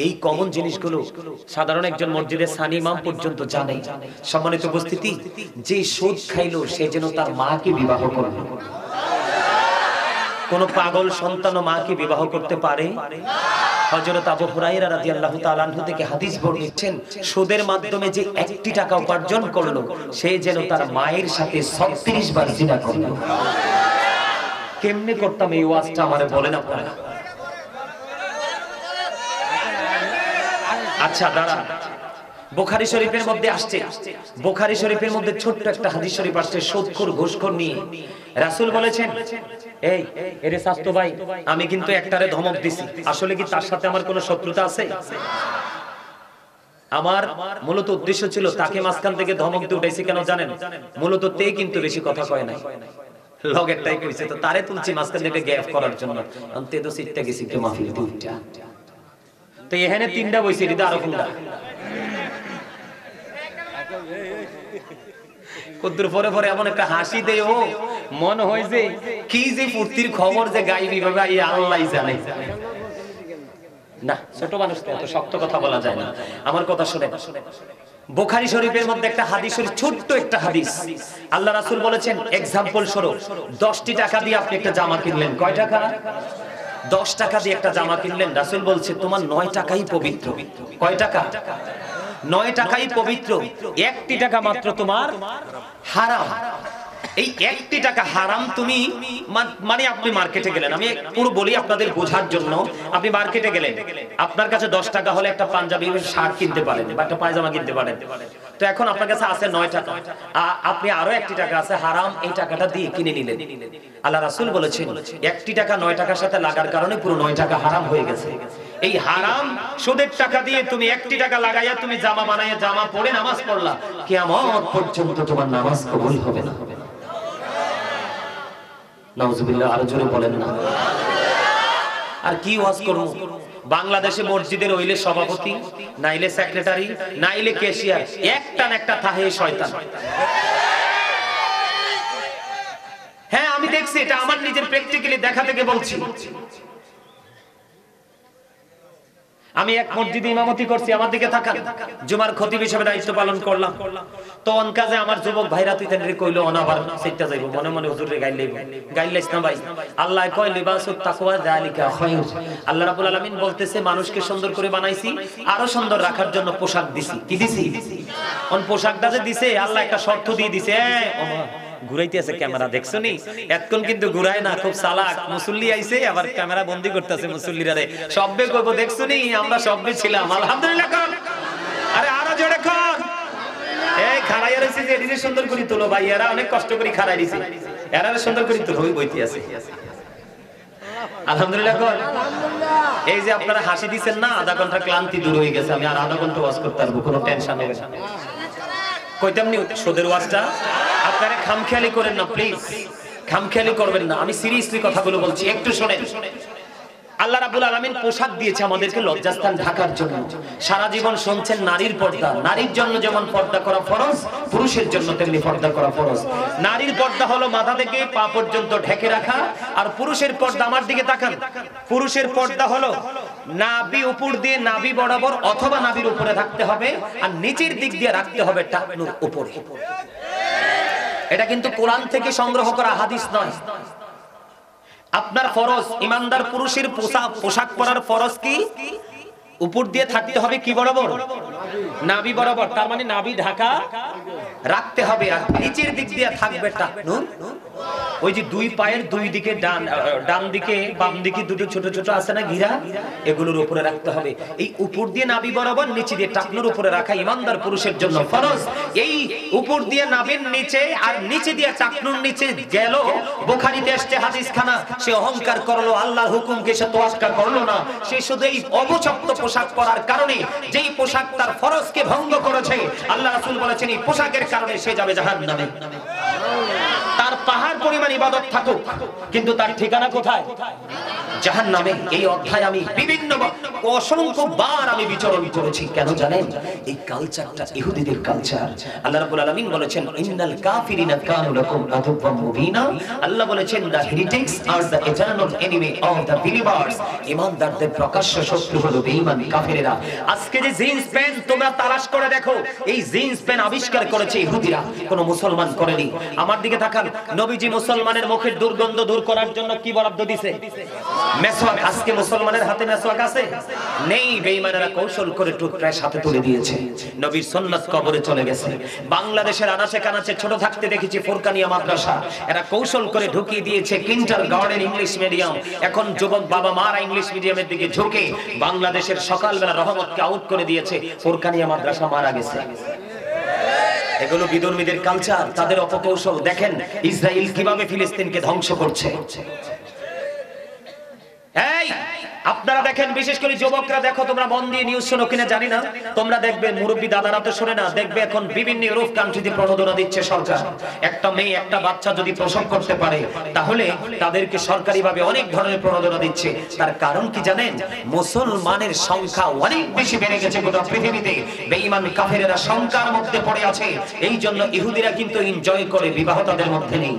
এই কমন জিনিসগুলো সাধারণ একজন মসজিদের সানি ইমাম পর্যন্ত জানে। সম্মানিত উপস্থিতি, যে সুদ খাইলো সে যেন তার মাকে বিবাহ করবে। কোন পাগল সন্তান মাকে বিবাহ করতে পারে? হযরত আবু হুরায়রা রাদিয়াল্লাহু তাআলা আনহু থেকে হাদিস বর্ণিচ্ছেন, সুদের মাধ্যমে যে 1টি টাকা উপার্জন করলো সে যেন তার মায়ের সাথে 36 বার জিনা করলো। কেমনে করতাম এই ওয়াজটা আমারে বলেন আপনারা? আচ্ছা দাঁড়া, বুখারী শরীফের মধ্যে আসছে, বুখারী শরীফের মধ্যে ছোট্ট একটা হাদিস শরীফ আসছে সুদখোর ঘুষখোর নিয়ে। রাসূল বলেছেন, এই এরে স্বাস্থ্য ভাই, আমি কিন্তু একটারে ধমক দিছি, আসলে কি তার সাথে আমার কোনো শত্রুতা আছে? আমার মূলত উদ্দেশ্য ছিল তাকে মাঝখান থেকে ধমক দিয়ে উঠাইছি কেন জানেন? মূলত তে কিন্তু বেশি কথা কয় নাই, লগেরটাই কইছে, তো তারে তুলছি মাঝখান থেকে গ্যাপ করার জন্য। তে তো সিটটা গেছি তো মাহফিল দুইটা, তো এখানে তিনটা বইছে, এটা আরো কোনটা কদ্দুর পরে পরে এমন একটা হাসি দেয়, ও মন হয় যে কি যে ফুর্তির খবর যে গাইবি ভাবে আল্লাহই জানে। না, ছোট মানুষ তো এত শক্ত কথা বলা যায় না, আমার কথা শুনে। বুখারী শরীফের মধ্যে একটা হাদিসের ছোট্ট একটা হাদিস, আল্লাহ রাসূল বলেছেন এক্সাম্পল স্বরূপ 10টি টাকা দিয়ে আপনি একটা জামা কিনলেন, কয় টাকা? 10 টাকা দিয়ে একটা জামা কিনলেন, রাসূল বলছে তোমার 9 টাকাই পবিত্র। কয় টাকা? 9 টাকাই পবিত্র, 1টি টাকা মাত্র তোমার হারাম। এই 1টি টাকা হারাম তুমি, মানে আপনি মার্কেটে গেলেন, আমি পুরো বলি আপনাদের বোঝার জন্য, আপনি মার্কেটে গেলেন, আপনার কাছে 10 টাকা হলে একটা পাঞ্জাবি শার্ট কিনতে পারেন বা একটা পায়জামা কিনতে পারেন, তো এখন আপনার কাছে আছে 9 টাকা, আপনি আরো 1টি টাকা আছে হারাম, এই টাকাটা দিয়ে কিনে নিলেন। আল্লাহ রাসূল বলেছেন 1টি টাকা 9 টাকার সাথে লাগার কারণে পুরো 9 টাকা হারাম হয়ে গেছে। এই হারাম সুদের টাকা দিয়ে তুমি 1টি টাকা লাগাইয়া তুমি জামা বানাইয়া জামা পরে নামাজ পড়লা, কিয়ামত পর্যন্ত তোমার নামাজ কবুল হবে না। নাউজুবিল্লাহ, আরো জোরে বলেন না। আর কি ওয়াজ করব? বাংলাদেশে মসজিদের হইলে সভাপতি, নাইলে সেক্রেটারি, নাইলে ক্যাশিয়ার, একটা না একটা থাহে শয়তান। হ্যাঁ, আমি দেখছি, এটা আমার নিজের প্র্যাকটিক্যালি দেখা থেকে বলছি। আমি এক মসজিদে ইমামতি করছি, আমার দিকে তাকান, জুমার খতিব হিসেবে দায়িত্ব পালন করলাম, তো অন কাজে আমার যুবক ভাইরা তুই তেনরে কইলো অনাবার সেটা যাইবো, মনে মনে হুজুরে গাইলাইস না ভাই। আল্লাহ কয় লিবাসুত তাকওয়া যালিকা খায়র। আল্লাহ রাব্বুল আলামিন বলতেছে মানুষকে সুন্দর করে বানাইছি, আরো সুন্দর রাখার জন্য পোশাক দিছি। কি দিছি? অন পোশাকটা যে দিছে আল্লাহ একটা শর্ত দিয়ে দিছে, ঘুরাইতে আছে ক্যামেরা, দেখছো নি? এতক্ষণ কিন্তু ঘুরায় না, খুব চালাক। মুসল্লি আইছে আবার ক্যামেরা বন্দি করতেছে মুসল্লিরা রে, সববে কইবো দেখছো নি আমরা সববে ছিলাম। আলহামদুলিল্লাহ কোন, আরে আরো জোরে কোন। এই খাড়াইয়া রইছে যে এদিকে সুন্দর করে তোলো ভাই, এরা অনেক কষ্ট করে খাড়াই দিছে, এরা সুন্দর করে তোলো, ওই বইতে আছে। আলহামদুলিল্লাহ কোন। এই যে আপনারা হাসি দিবেন না, আধা ঘন্টা ক্লান্তি দূর হয়ে গেছে, আমি আর আধা ঘন্টা ওয়াজ করতে পারবো, কোনো টেনশন হবে না। কইতাম নি সুদের ওয়াজটা আপনারা খামখেয়ালি করেন না, প্লিজ খামখেয়ালি করবেন না, আমি সিরিয়াসলি কথাগুলো বলছি, একটু শুনেন। আল্লাহ রাব্বুল আলামিন পোশাক দিয়েছে আমাদেরকে লজ্জাস্থান ঢাকার জন্য। সারা জীবন শুনছেন নারীর পর্দা, নারীর জন্য যেমন পর্দা করা ফরজ, পুরুষের জন্য তেমনি পর্দা করা ফরজ। নারীর পর্দা হলো মাথা থেকে পা পর্যন্ত ঢেকে রাখা, আর পুরুষের পর্দা, আমার দিকে তাকান, পুরুষের পর্দা হলো নাভি উপর দিয়ে নাভি বরাবর অথবা নাভির উপরে রাখতে হবে, আর নিচের দিক দিয়ে রাখতে হবে টাকনুর উপরে। এটা কিন্তু কোরআন থেকে সংগ্রহ করা হাদিস নয়। আপনার ফরজ, ইমানদার পুরুষের পোশাক পরার ফরজ কি? উপর দিয়ে থাকতে হবে কি বরাবর? নাভি বরাবর, তার মানে নাভি ঢাকা রাখতে হবে, আর নিচের দিক দিয়ে থাকবে টাকনুর। ওই যে দুই পায়ের দুই দিকে ডান দিকে বাম দিকে দুটো ছোট ছোট আছে না ঘিরা, এগুলোর উপরে রাখতে হবে। এই উপর দিয়ে নাভি বরাবর, নিচে দিয়ে টাকনুর উপরে রাখা ইমানদার পুরুষের জন্য ফরজ। এই উপর দিয়ে নাভির নিচে আর নিচে দিয়ে টাকনুর নিচে গেল, বুখারীতে আসছে হাদিস খানা, সে অহংকার করলো, আল্লাহর হুকুমকে সে তোয়াক্কা করলো না, সে শুধু এই অবচপ্ত পোশাক পরার কারণে, যেই পোশাক তার ফরজকে ভঙ্গ করেছে, আল্লাহ রাসূল বলেছেন এই পোশাকের কারণে সে যাবে জাহান্নামে। তার পাহাড় পরিমাণ ইবাদত থাকুক, কিন্তু তার ঠিকানা কোথায়? জাহান্নামে। এই অধ্যায় আমি বিভিন্ন অসংখ্য বার আমি বিচরণ করেছি, কেন জানেন? এই কালচারটা ইহুদিদের কালচার। আল্লাহ রাব্বুল আলামিন বলেছেন ইন্নাল কাফিরিনা কানু লাকুম আদুওয়াম মুবিনা। আল্লাহ বলেছেন the heretics are the eternal enemy of the believers. ঈমানদারদের প্রকাশ্য শত্রু হলো বেঈমান কাফেরেরা। আজকে যে জিন্স প্যান্ট তোমরা তালাশ করে দেখো, এই জিন্স প্যান্ট আবিষ্কার করেছে ইহুদিরা, কোন মুসলমান করেনি। আমার দিকে তাকান, নবীজি মুসলমানের মুখের দুর্গন্ধ দূর করার জন্য কি বরাদ্দ দিয়েছে? মেসওয়াক। আজকে মুসলমানের হাতে মেসওয়াক আছে? নেই। বেঈমানেরা কৌশল করে টুকরায় সাথে তুলে দিয়েছে। নবীর সুন্নাত কবরে চলে গেছে। বাংলাদেশের আনাচে কানাচে ছোট থাকতে দেখেছি ফুরকানিয়া মাদ্রাসা, এরা কৌশল করে ঢুকিয়ে দিয়েছে কিন্ডারগার্টেন ইংলিশ মিডিয়াম। এখন যুবক বাবা মারা ইংলিশ মিডিয়ামের দিকে ঝুঁকে বাংলাদেশের সকালবেলা রহমতকে আউট করে দিয়েছে। ফুরকানিয়া মাদ্রাসা মারা গেছে। এগুলো বিধর্মীদের কালচার, তাদের অপকৌশল। দেখেন ইসরায়েল কিভাবে ফিলিস্তিনকে ধ্বংস করছে। এই আপনারা দেখেন, বিশেষ করে যুবকরা দেখো, তোমরা মন দিয়ে নিউজ শোনো কিনা জানি না, তোমরা দেখবে মুরব্বী দাদারা তো শোনে না, দেখবে এখন বিভিন্ন ইউরোপ কান্ট্রিতে প্রণোদনা দিচ্ছে সরকার। একটা মেয়ে একটা বাচ্চা যদি প্রসব করতে পারে তাহলে তাদেরকে সরকারিভাবে অনেক ধরনের প্রণোদনা দিচ্ছে। তার কারণ কি জানেন? মুসলমানের সংখ্যা অনেক বেশি বেড়ে গেছে গোটা পৃথিবীতে। বেঈমান কাফেরেরা সংখ্যার মধ্যে পড়ে আছে, এই জন্য ইহুদিরা কিন্তু এনজয় করে, বিবাহ তাদের মধ্যে নেই।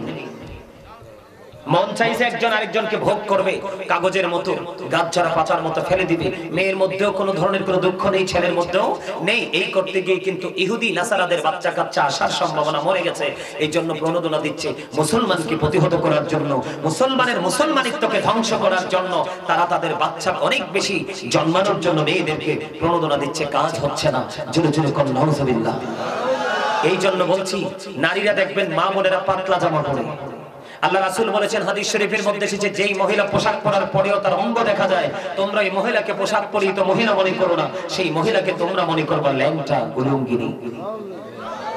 মন চাইছে একজন আরেকজনকে ভোগ করবে, কাগজের মতো গাছছাড়া পাতার মতো ফেলে দিবে। মেয়ের মধ্যেও কোনো ধরনের কোনো দুঃখ নেই, ছেলের মধ্যেও নেই। এই করতে গিয়ে কিন্তু ইহুদি নাসারাদের বাচ্চা কাচ্চা আসার সম্ভাবনা মরে গেছে। এই জন্য প্রণোদনা দিচ্ছে মুসলমানকে প্রতিহত করার জন্য, মুসলমানের মুসলমানিত্বকে ধ্বংস করার জন্য। তারা তাদের বাচ্চা অনেক বেশি জন্মানোর জন্য মেয়েদেরকে প্রণোদনা দিচ্ছে। কাজ হচ্ছে না, জোরে জোরে কোন নাউজুবিল্লাহ। এই জন্য বলছি, নারীরা দেখবেন মা বোনেরা পাতলা জামা পরে। আল্লাহ রাসূল বলেছেন, হাদিস শরীফের মধ্যে এসেছে, যেই মহিলা পোশাক পরার পরেও তার অঙ্গ দেখা যায়, তোমরা এই মহিলাকে পোশাক পরিহিত মহিলা মনে করো না, সেই মহিলাকে তোমরা মনে করবা ল্যাংটা উলঙ্গিনী।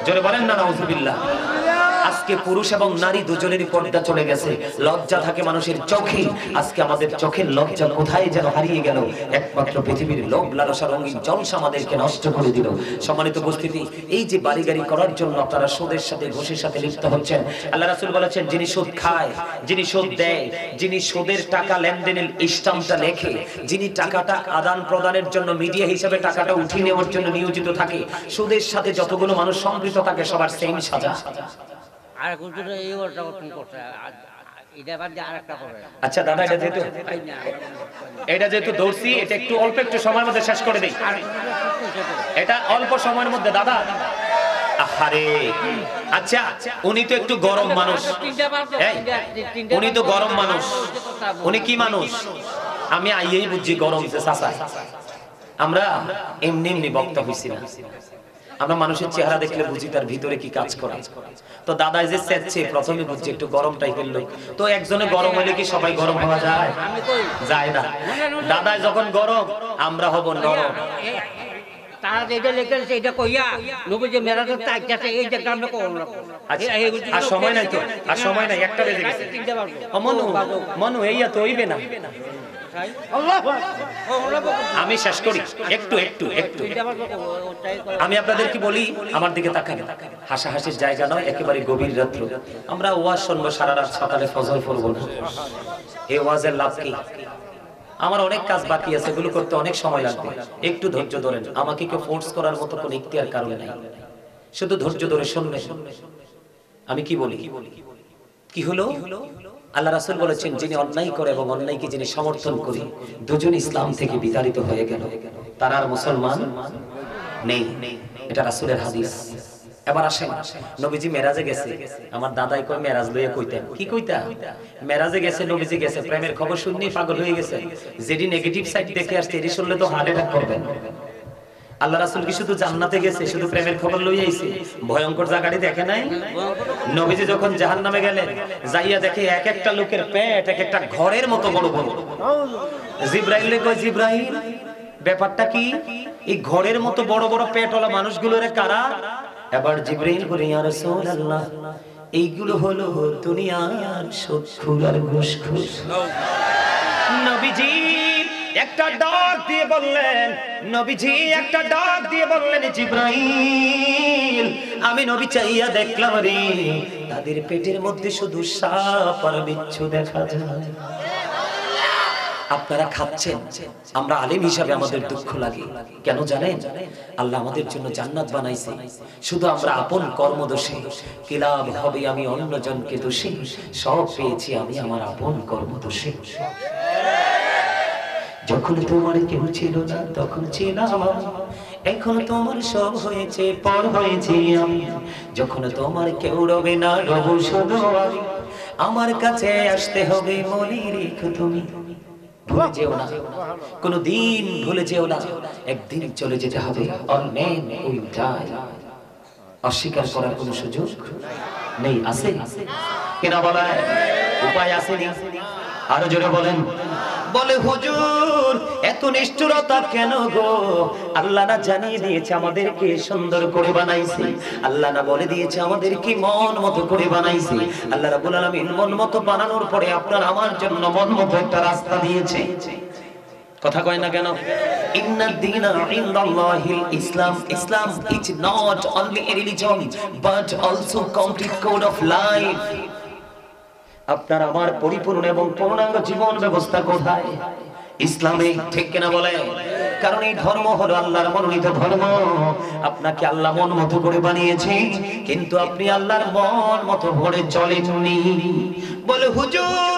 জোরে বলেন না নাউজুবিল্লাহ। আজকে পুরুষ এবং নারী দুজনেরই পর্দা চলে গেছে। লজ্জা থাকে মানুষের চোখে, আজকে আমাদের চোখের লজ্জা কোথায় যেন হারিয়ে গেল। একমাত্র পৃথিবীর লোভ লালসা রঙিন জলসা আমাদেরকে নষ্ট করে দিল। সম্মানিত উপস্থিতি, এই যে বাড়িগাড়ি করার জন্য আপনারা সুদের সাথে ঘুষের সাথে লিপ্ত হচ্ছেন। আল্লাহ রাসূল বলেছেন, যিনি সুদ খায়, যিনি সুদ দেয়, যিনি সুদের টাকা লেনদেনের স্ট্যাম্পটা লেখে, যিনি টাকাটা আদান প্রদানের জন্য মিডিয়া হিসেবে টাকাটা উঠিয়ে নেওয়ার জন্য নিয়োজিত থাকে, সুদের সাথে যতগুলো মানুষ সম্পৃক্ত থাকে সবার সেম সাজা। আচ্ছা দাদা, এটা যেহেতু ধরছি, এটা একটু অল্প একটু সময়ের মধ্যে শেষ করে দেই। এটা অল্প সময়ের মধ্যে দাদা। আহারে, আচ্ছা উনি তো একটু গরম মানুষ, উনি তো গরম মানুষ। উনি কি মানুষ? আমি আইয়েই বুঝছি গরম যে চাচা। আমরা এমনি এমনি বক্তা হইছি না, আমরা মানুষের চেহারা দেখলে বুঝি তার ভিতরে কি কাজ করে। তো দাদা যে চেচ্ছে, প্রথমে বুঝছি একটু গরম টাইপের লোক। তো একজনে গরম হলে কি সবাই গরম হওয়া যায়? যায় না। দাদা যখন গরম, আমরা হব নরম। তারা যেটা লিখেছে এটা কইয়া নবী যে মেরাজের তাইকাছে এই যে আমরা কোন না। আচ্ছা, আর সময় নাই তো, আর সময় নাই, একটা বেজে গেছে। মনু মনু এইয়া তো হইবে না। আমি শেষ করি, একটু একটু একটু আমি আপনাদেরকে বলি, আমার দিকে তাকান। হাসাহাসির জায়গা নয়, একেবারে গভীর রাত্র। আমরা ওয়াজ শুনবো সারা রাত, সকালে ফজর পড়ব না। এই ওয়াজের লাভ কি? আমার অনেক কাজ বাকি আছে, এগুলো করতে অনেক সময় লাগবে। একটু ধৈর্য ধরেন, আমাকে কেউ ফোর্স করার মতো কোনো ইখতিয়ার কারণে নাই, শুধু ধৈর্য ধরে শুনবেন। আমি কি বলি? কি হলো? আল্লাহ রাসূল বলেছেন, যিনি অন্যায় করে এবং অন্যায়কে যিনি সমর্থন করে, দুজন ইসলাম থেকে বিতাড়িত হয়ে গেল, তারা আর মুসলমান নেই। এটা রাসূলের হাদিস। এবার আসেন, নবীজি মেরাজে গেছে। আমার দাদাই কই মেরাজ লইয়া কইতেন। কি কইতা? মেরাজে গেছে, নবীজি গেছে, প্রেমের খবর শুননি পাগল হয়ে গেছে। যেটি নেগেটিভ সাইড দেখে আসছে, এটি শুনলে তো হার্ট অ্যাটাক করবেন। আল্লাহ রাসূল কি শুধু জান্নাতে গেছে, শুধু প্রেমের খবর লইয়া আইছে? ভয়ঙ্কর জায়গাটি দেখে নাই? নবীজি যখন জাহান্নামে গেলেন, যাইয়া দেখে এক একটা লোকের পেট এক একটা ঘরের মতো বড় বড়। জিবরাইল কই, জিবরাইল ব্যাপারটা কি? এই ঘরের মতো বড় বড় পেটওয়ালা মানুষগুলোরে কারা? এবার জিবরাইল বলে, ইয়া রাসূলুল্লাহ, এইগুলো হলো দুনিয়ার সুদখোর আর ঘুষখোর। নবীজি একটা ডাক দিয়ে বললেন, নবীজি একটা ডাক দিয়ে বললেন, জিবরাইল আমি নবী চাইয়া দেখলাম রে, তাদের পেটের মধ্যে শুধু সাপ আর বিচ্ছু দেখা যায়। আপনারা খাচ্ছেন, আমরা আলেম হিসাবে আমাদের দুঃখ লাগে। কেন জানেন? আল্লাহ আমাদের জন্য জান্নাত বানাইছে, শুধু আমরা আপন কর্মদোষে। কি লাভ হবে আমি অন্যজনকে দোষী, সব পেয়েছি আমি আমার আপন কর্মদোষে। যখন তোমার কেউ ছিল না তখন ছিলাম, এখন তোমার সব হয়েছে, পর হয়েছি আমি। যখন তোমার কেউ রবে না, রব শুধু আমি। আমার কাছে আসতে হবে, মনে রেখো তুমি। ভুলে যেও না, কোনদিন ভুলে যেও না, একদিন চলে যেতে হবে। All men will die. অস্বীকার করার কোনো সুযোগ নেই। আছে কিনা বলা উপায় আসেনি? আরো জোরে বলেন। বলে হুজুর এত নিষ্ঠুরতা কেন গো? আল্লাহ না জানিয়ে দিয়েছে আমাদেরকে সুন্দর করে বানাইছে। আল্লাহ না বলে দিয়েছে আমাদেরকে মন মতো করে বানাইছে। আল্লাহ রাব্বুল আলামিন মন মতো বানানোর পরে আপনার আমার জন্য মন মতো একটা রাস্তা দিয়েছে। কথা কয় না কেন? ইন্না দীনা ইনদাল্লাহিল ইসলাম। Islam is not only a religion but also complete code of life. আপনার আমার পরিপূর্ণ এবং পূর্ণাঙ্গ জীবন ব্যবস্থা কোথায়? ইসলামে, ঠিক কিনা বলে? কারণ এই ধর্ম হলো আল্লাহর মনোনীত ধর্ম। আপনাকে আল্লাহ মন মতো করে বানিয়েছে, কিন্তু আপনি আল্লাহর মন মতো করে চলেননি। বলে হুজুর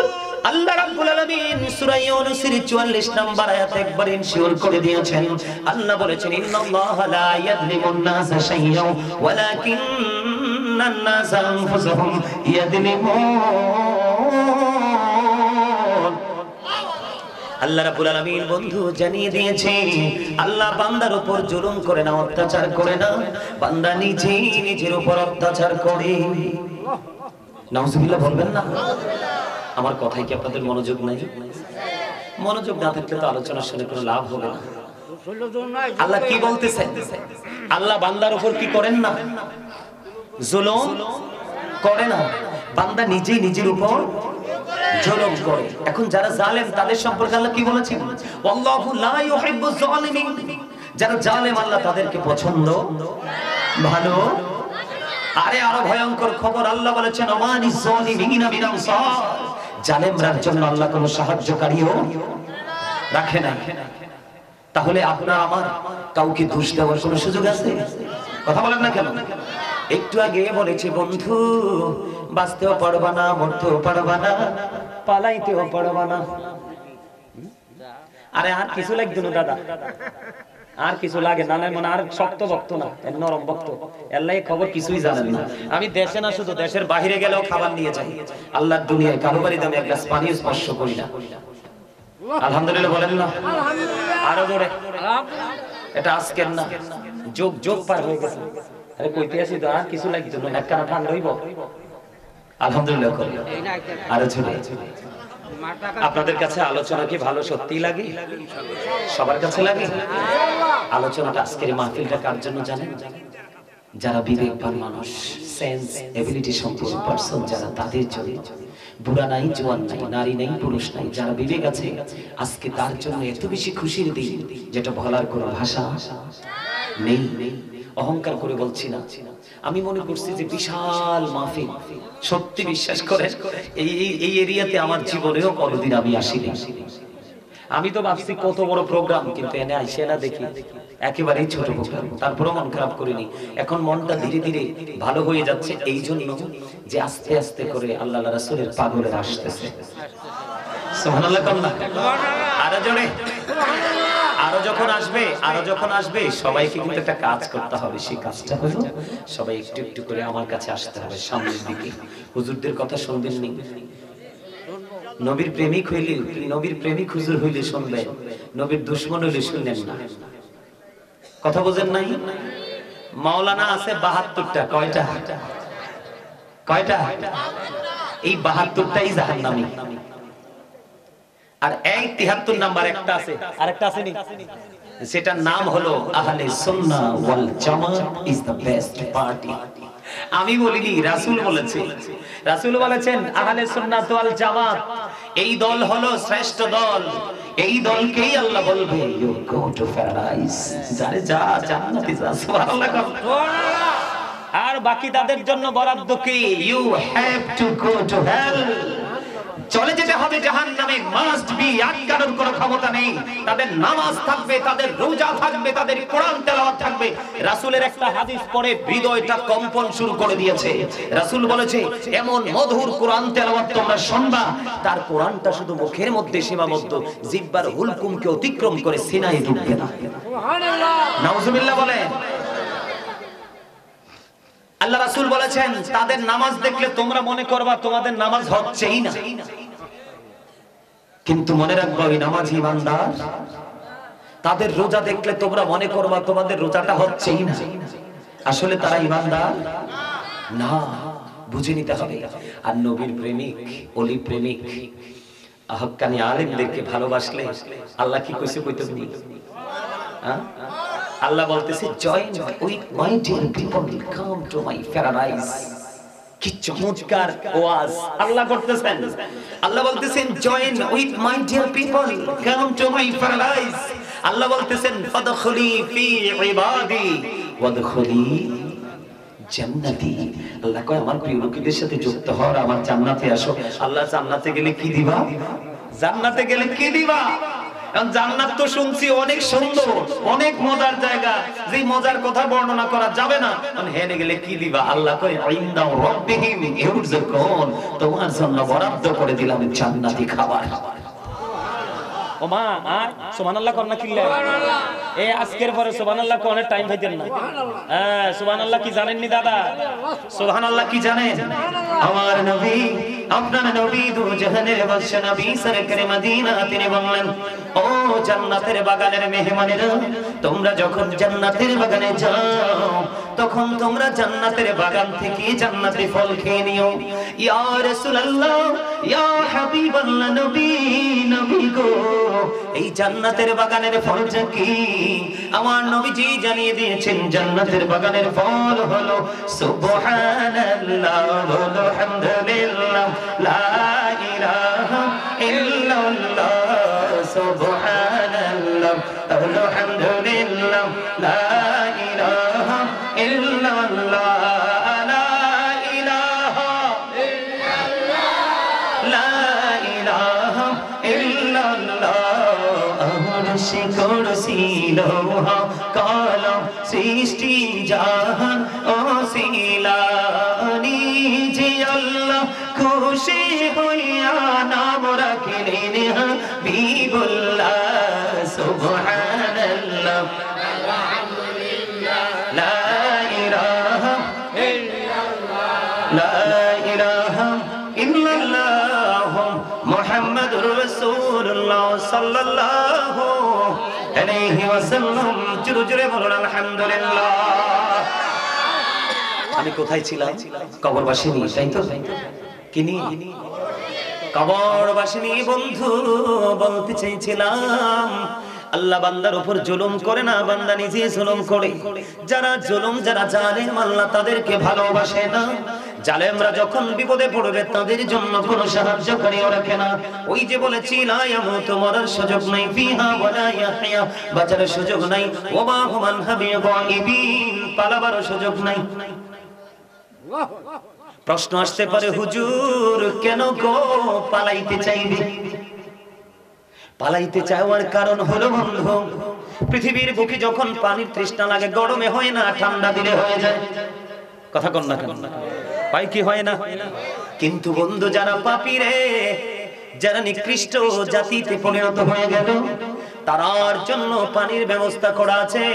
আল্লাহ রাব্বুল আলামিন সূরা ইউনূসের 44 নম্বর আয়াতে একবার ইনশিওর করে দিয়েছেন। আল্লাহ বলেছেন ইন্নাল্লাহা লা ইয়াযলিমুন নাসা শাইয়্যান ওয়ালাকিন্নান নাসা আনফুসাহুম ইয়াযলিমুন। আল্লাহ রাব্বুল আলামিন বন্ধু জানিয়ে দিয়েছে, আল্লাহ বান্দার উপর জুলুম করে না, অত্যাচার করে না, বান্দা নিজেই নিজের উপর অত্যাচার করে। নাউজুবিল্লাহ বলবেন না? আমার কথাই কি আপনাদের মনোযোগ নাই? মনোযোগ না থাকলে তো আলোচনা শুনে কোনো লাভ হবে না। আল্লাহ কি বলতেছেন? আল্লাহ বান্দার উপর কি করেন না? জুলুম করে না, বান্দা নিজেই নিজের উপর জুলুম করে। এখন যারা জালেম তাদের সম্পর্কে আল্লাহ কি বলেছেন? আল্লাহু লা ইউহিব্বুজ জালিমিন। যারা জালেম আল্লাহ তাদেরকে পছন্দ ভালো। আরে আরো ভয়ঙ্কর খবর, আল্লাহ বলেছেন আমানিজ জালিমিনা মিন আনসার। জালেমরার জন্য আল্লাহ কোনো সাহায্যকারীও রাখে না। তাহলে আপনার আমার কাউকে দোষ দেওয়ার কোনো সুযোগ আছে? কথা বলেন না কেন? একটু আগে বলেছি বন্ধু, বাঁচতেও পারবা না, মরতেও পারবা না, পালাইতেও পারবা না। আরে আর কিছু লাগতো না দাদা, আর কিছু লাগে না, মানে আর শক্ত বক্ত না, নরম বক্ত। আল্লাহ খবর কিছুই জানেন না। আমি দেশে না, শুধু দেশের বাইরে গেলেও খাবার নিয়ে যাই। আল্লাহর দুনিয়ায় কারো বাড়িতে আমি এক গ্লাস পানিও স্পর্শ করি না। আলহামদুলিল্লাহ বলেন না? আরো জোরে। এটা আজকের না, যোগ যোগ পার হয়ে গেছে। আরে কইতে আসি তো আর কিছু লাগতো না, একখানা ঠান্ডা হইব। আলহামদুলিল্লাহ করি। আরো জোরে। আপনাদের কাছে আলোচনা কি ভালো সত্যি লাগে? সবার কাছে লাগে? আলোচনাটা আজকের মাহফিলটা কার জন্য জানেন? যারা বিবেকবান মানুষ, সেন্স এবিলিটি সম্পন্ন পারসন যারা, তাদের জন্য। বুড়া নাই, জওয়ান নাই, নারী নাই, পুরুষ নাই, যারা বিবেক আছে আজকে তার জন্য এত বেশি খুশির দিন যেটা বলার কোনো ভাষা নেই। অহংকার করে বলছি না, আমি মনে করছি যে বিশাল মাহফিল। সত্যি বিশ্বাস করে এই এরিয়াতে আমার জীবনেও কোনোদিন আমি আসিনি। আমি তো ভাবছি কত বড় প্রোগ্রাম, কিন্তু এনে আইসে না দেখি একেবারেই ছোট প্রোগ্রাম। তারপরেও মন খারাপ করিনি। এখন মনটা ধীরে ধীরে ভালো হয়ে যাচ্ছে, এই জন্য যে আস্তে আস্তে করে আল্লাহ রাসূলের পাগলের আসতেছে। সুবহানাল্লাহ কম না? আরো জোরে। আরো যখন আসবে সবাইকে কিন্তু একটা কাজ করতে হবে। সেই কাজটা হলো সবাই একটু একটু করে আমার কাছে আসতে হবে সামনের দিকে। হুজুরদের কথা শুনবেন নি? নবীর প্রেমিক হইলে, নবীর প্রেমিক হুজুর হইলে শুনবেন, নবীর দুশমন হইলে শুনলেন না। কথা বোঝেন নাই? মাওলানা আছে ৭২টা। কয়টা? কয়টা? এই ৭২টাই জাহান্নামী। আর এই ৭৩ নাম্বার একটা আছে, আরেকটা আছে নি, সেটার নাম হলো আহলে সুন্নাহ ওয়াল জামাত ইজ দ্য বেস্ট পার্টি। আমি বলিনি, রাসূল বলেছেন। রাসূল বলেছেন আহলে সুন্নাহ ওয়াল জামাত এই দল হলো শ্রেষ্ঠ দল। এই দলকেই আল্লাহ বলবে ইউ গো টু প্যারাডাইস, যারে যা জান্নাতে যা। সুবহানাল্লাহ। আর বাকি তাদের জন্য বরাদ্দ কি? You have to go to hell. চলে যেতে হবে জাহান্নামে, মাস্ট বি, আটকানোর কোনো ক্ষমতা নেই। তাদের নামাজ থাকবে, তাদের রোজা থাকবে, তাদের কোরআন তেলাওয়াত থাকবে। রাসূলের একটা হাদিস পড়ে হৃদয়টা কম্পন শুরু করে দিয়েছে। রাসূল বলেছে এমন মধুর কোরআন তেলাওয়াত তোমরা শুনবা, তার কোরআনটা শুধু মুখের মধ্যে সীমাবদ্ধ, জিহ্বার হুলকুমকে অতিক্রম করে সিনায় ঢুকবে না। সুবহানাল্লাহ, নাউজুবিল্লাহ বলেন। আল্লাহ রাসূল বলেছেন তাদের নামাজ দেখলে তোমরা মনে করবা তোমাদের নামাজ হচ্ছেই না, কিন্তু মনে রাখবা ওই নামাজি বান্দার। তাদের রোজা দেখলে তোমরা মনে করবা তোমাদের রোজাটা হচ্ছেই না, আসলে তারা ইমানদার না। বুঝে নিতে হবে। আর নবীর প্রেমিক, ওলি প্রেমিক, হক্কানি আলেমদেরকে ভালোবাসলে আল্লাহ কি কইছে কইতে তুমি? আল্লাহ বলতেছে join with my dear people, come to my paradise. কি চমৎকার ওয়াজ আল্লাহ করতেছেন। আল্লাহ বলতেছেন join with my dear people, come to my paradise. আল্লাহ বলতেছেন ফাদখুলি ফি ইবাদি ওয়াদখুলি জান্নাতি। আল্লাহ কয় আমার প্রিয় লোকদের সাথে যুক্ত হও, আমার জান্নাতে আসো। আল্লাহ জান্নাতে গেলে কি দিবা? জান্নাতে গেলে কি দিবা? জান্নাত তো শুনছি অনেক সুন্দর, অনেক মজার জায়গা, যে মজার কথা বর্ণনা করা যাবে না। হেনে গেলে কি দিবা? আল্লাহ কয় ইনদা রাব্বিহিম ইউরযাকুন, তোমার জন্য বরাদ্দ করে দিলাম জান্নাতি খাবার। ও মা সুবহানাল্লাহ কোন না কিল্লা এই আজকের পরে সুবহানাল্লাহ কোনের টাইম পাইতেন না। হ্যাঁ সুবহানাল্লাহ কি জানেননি দাদা? সুবহানাল্লাহ কি জানেন? আমার নবী, আপনার নবী দু জাহানের বাদশা নবী সরকারে মদিনা, তিনি বললেন ও জান্নাতের বাগানের মেহমানেরা, তোমরা যখন জান্নাতের বাগানে যাও তখন তোমরা জান্নাতের বাগান থেকে জান্নাতি ফল খেয়ে নিও। ইয়া রাসূলুল্লাহ, ইয়া হাবিবাল্লাহ, নবী নবী গো, এই জান্নাতের বাগানের ফলটা কি? আমার নবীজি জানিয়ে দিয়েছেন জান্নাতের বাগানের ফল হলো সুবহানাল্লাহ, আলহামদুলিল্লাহ, লা ইলাহা ইল্লাল্লাহ, সুবহানাল্লাহ, আলহামদুলিল্লাহ, লা ইলাহা ইল্লাল্লাহ, লা ইলাহা ইল্লাল্লাহ, লা ইলাহা ইল্লাল্লাহ। আরশে কুরসি লোহা কলম সৃষ্টি জাহান ওসিলানি, যে আল্লাহ খুশি হইয়া নাম রাখলেন হাবিবুল্লাহ। সুবহানাল্লাহ, আলহামদুলিল্লাহ, লা ইলাহা ইল্লাল্লাহ, লা ইলাহা ইল্লাল্লাহ, মুহাম্মাদুর রাসূলুল্লাহ সাল্লাল্লাহু আলাইহি ওয়াসাল্লাম। জোরে জোরে বলুন আলহামদুলিল্লাহ। আমি কোথায় ছিলাম? কবরবাসিনী, তাই তো? কিনি কবরবাসিনী বন্ধু বলতে চাইছিলাম আল্লাহ বান্দার উপর জুলুম করে না, বান্দা নিজে জুলুম করে। যারা জুলুম, যারা জালেম, আল্লাহ তাদেরকে ভালোবাসে না। জালেমরা যখন বিপদে পড়বে তাদের জন্য কোনো সাহায্যকারীও রাখে না। ওই যে বলেছি লা ইয়ামুতু, মরার সুযোগ নাই, ফিহা ওয়ালা ইয়াহইয়া, বাঁচার সুযোগ নাই, ওয়া মা হুম আনহা বিগাইবিন, পালাবার সুযোগ নাই। প্রশ্ন আসতে পারে হুজুর কেন গো পালাইতে চাইবে? পালাইতে চাওয়ার কারণ হলো বন্ধু, পৃথিবীর বুকে যখন পানির তৃষ্ণা লাগে গরমে হয় না, ঠান্ডা দিলে হয়ে যায়। কথা কন না কেন? পাই কি হয় না? কিন্তু বন্ধু যারা পাপী রে, যারা নিকৃষ্ট জাতিতে পরিণত হয়ে গেল, তার জন্য পানির ব্যবস্থা করা আছে।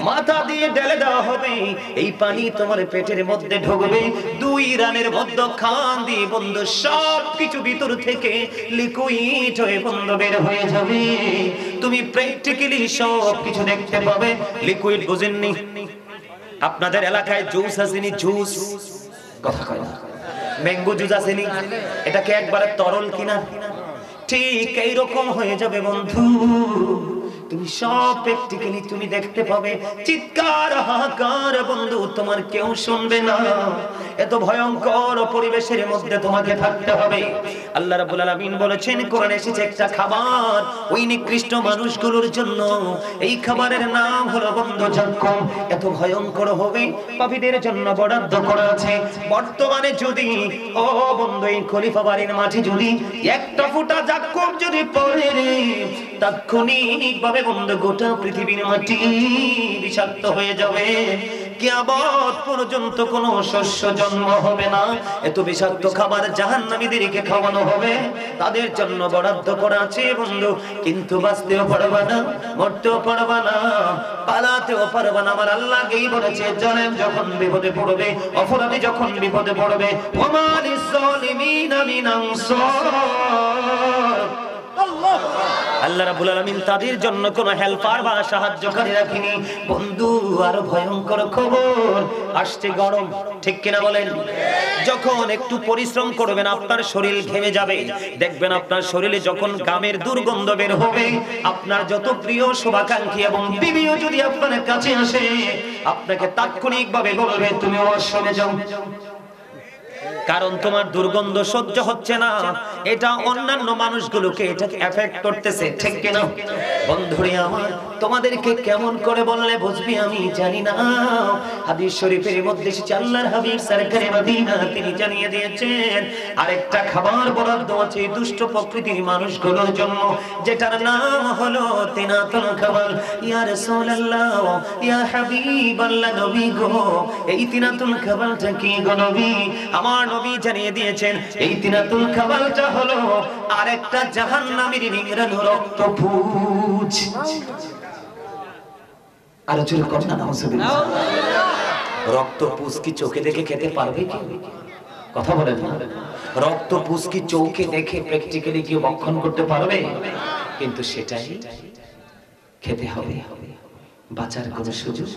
মাথা দিয়ে ঢেলে দেওয়া হবে, এই পানি তোমার পেটের মধ্যে ঢুকবে, 2 রানের মধ্যখান দিয়ে বন্ধু সব কিছু ভিতর থেকে লিকুইড হয়ে বন্ধ বের হয়ে যাবে। তুমি প্র্যাকটিক্যালি সব কিছু দেখতে পাবে। লিকুইড বুঝেননি? আপনাদের এলাকায় জুস আসেনি? জুস কথা কয় না, ম্যাঙ্গো জুস আসেনি? এটাকে একবারে তরল কিনা? ঠিক এইরকম হয়ে যাবে বন্ধু, তুমি সব প্র্যাকটিক্যালি তুমি দেখতে পাবে। চিৎকার হাহাকার বন্ধু তোমার কেউ শুনবে না। এত ভয়ঙ্কর পরিবেশের মধ্যে তোমাকে থাকতে হবে। আল্লাহ রাব্বুল আলামিন বলেছেন কোরআনে এসেছে একটা খাবার ওই নিকৃষ্ট মানুষগুলোর জন্য, এই খাবারের নাম হলো বন্ধু জাক্কুম। এত ভয়ঙ্কর হবে পাপীদের জন্য বরাদ্দ করা আছে। বর্তমানে যদি ও বন্ধু এই খলিফা বাড়ির মাঠে যদি একটা ফোঁটা জাক্কুম যদি পড়ে রে, তাৎক্ষণিকভাবে বন্ধু গোটা পৃথিবীর মাটি বিষাক্ত হয়ে যাবে। কিয়ামত পর্যন্ত কোনো শস্য জন্ম হবে না। এত বিষাক্ত খাবার জাহান্নামীদেরকে খাওয়ানো হবে, তাদের জন্য বরাদ্দ করা আছে বন্ধু। কিন্তু বাঁচতেও পারবা না, মরতেও পারবা না, পালাতেও পারবা না। আমার আল্লাহকেই বলেছে জালেম যখন বিপদে পড়বে, অপরাধী যখন বিপদে পড়বে, ওমা লিজ-জালিমিনা মিন আনসার, আল্লাহ রাব্বুল আলামিন তাদের জন্য কোনো হেল্পার বা সাহায্যকারী রাখেনি। বন্ধু আরো ভয়ঙ্কর খবর আসছে, গরম, ঠিক কিনা বলেন? যখন একটু পরিশ্রম করবেন আপনার শরীর ঘেমে যাবে, দেখবেন আপনার শরীরে যখন ঘামের দুর্গন্ধ বের হবে, আপনার যত প্রিয় শুভাকাঙ্ক্ষী এবং বিবিও যদি আপনার কাছে আসে, আপনাকে তাৎক্ষণিকভাবে বলবে তুমি ওয়াশরুমে যাও, কারণ তোমার দুর্গন্ধ সহ্য হচ্ছে না। এটা অন্যান্য মানুষগুলোকে এটা এফেক্ট করতেছে, ঠিক কিনা? বন্ধুরে আমার, তোমাদেরকে কেমন করে বললে বুঝবি আমি জানি না। হাদিস শরীফের মধ্যে এসেছে আল্লাহর হাবিব সরকারে মদিনা তিনি জানিয়ে দিয়েছেন আরেকটা খাবার বরাদ্দ আছে দুষ্ট প্রকৃতির মানুষগুলোর জন্য, যেটার নাম হলো তিনাতুল খাবার। ইয়া রাসূলুল্লাহ, ইয়া হাবিবাল্লাহ, নবী গো, এই তিনাতুল খাবারটা কি গো নবী? আমার নবী জানিয়ে দিয়েছেন এই তিনাতুল খাবারটা হলো আরেকটা জাহান্নামীর নিংড়ানো রক্তপুঞ্জ। আর জোরে কথা না, নাউজুবিল্লাহ। রক্তপুঞ্জ কি চোখে দেখে খেতে পারবে কি? কথা বলেন না। রক্তপুঞ্জ কি চোখে দেখে প্র্যাকটিক্যালি কি ভক্ষণ করতে পারবে? কিন্তু সেটাই খেতে হবে, বাঁচার কোনো সুযোগ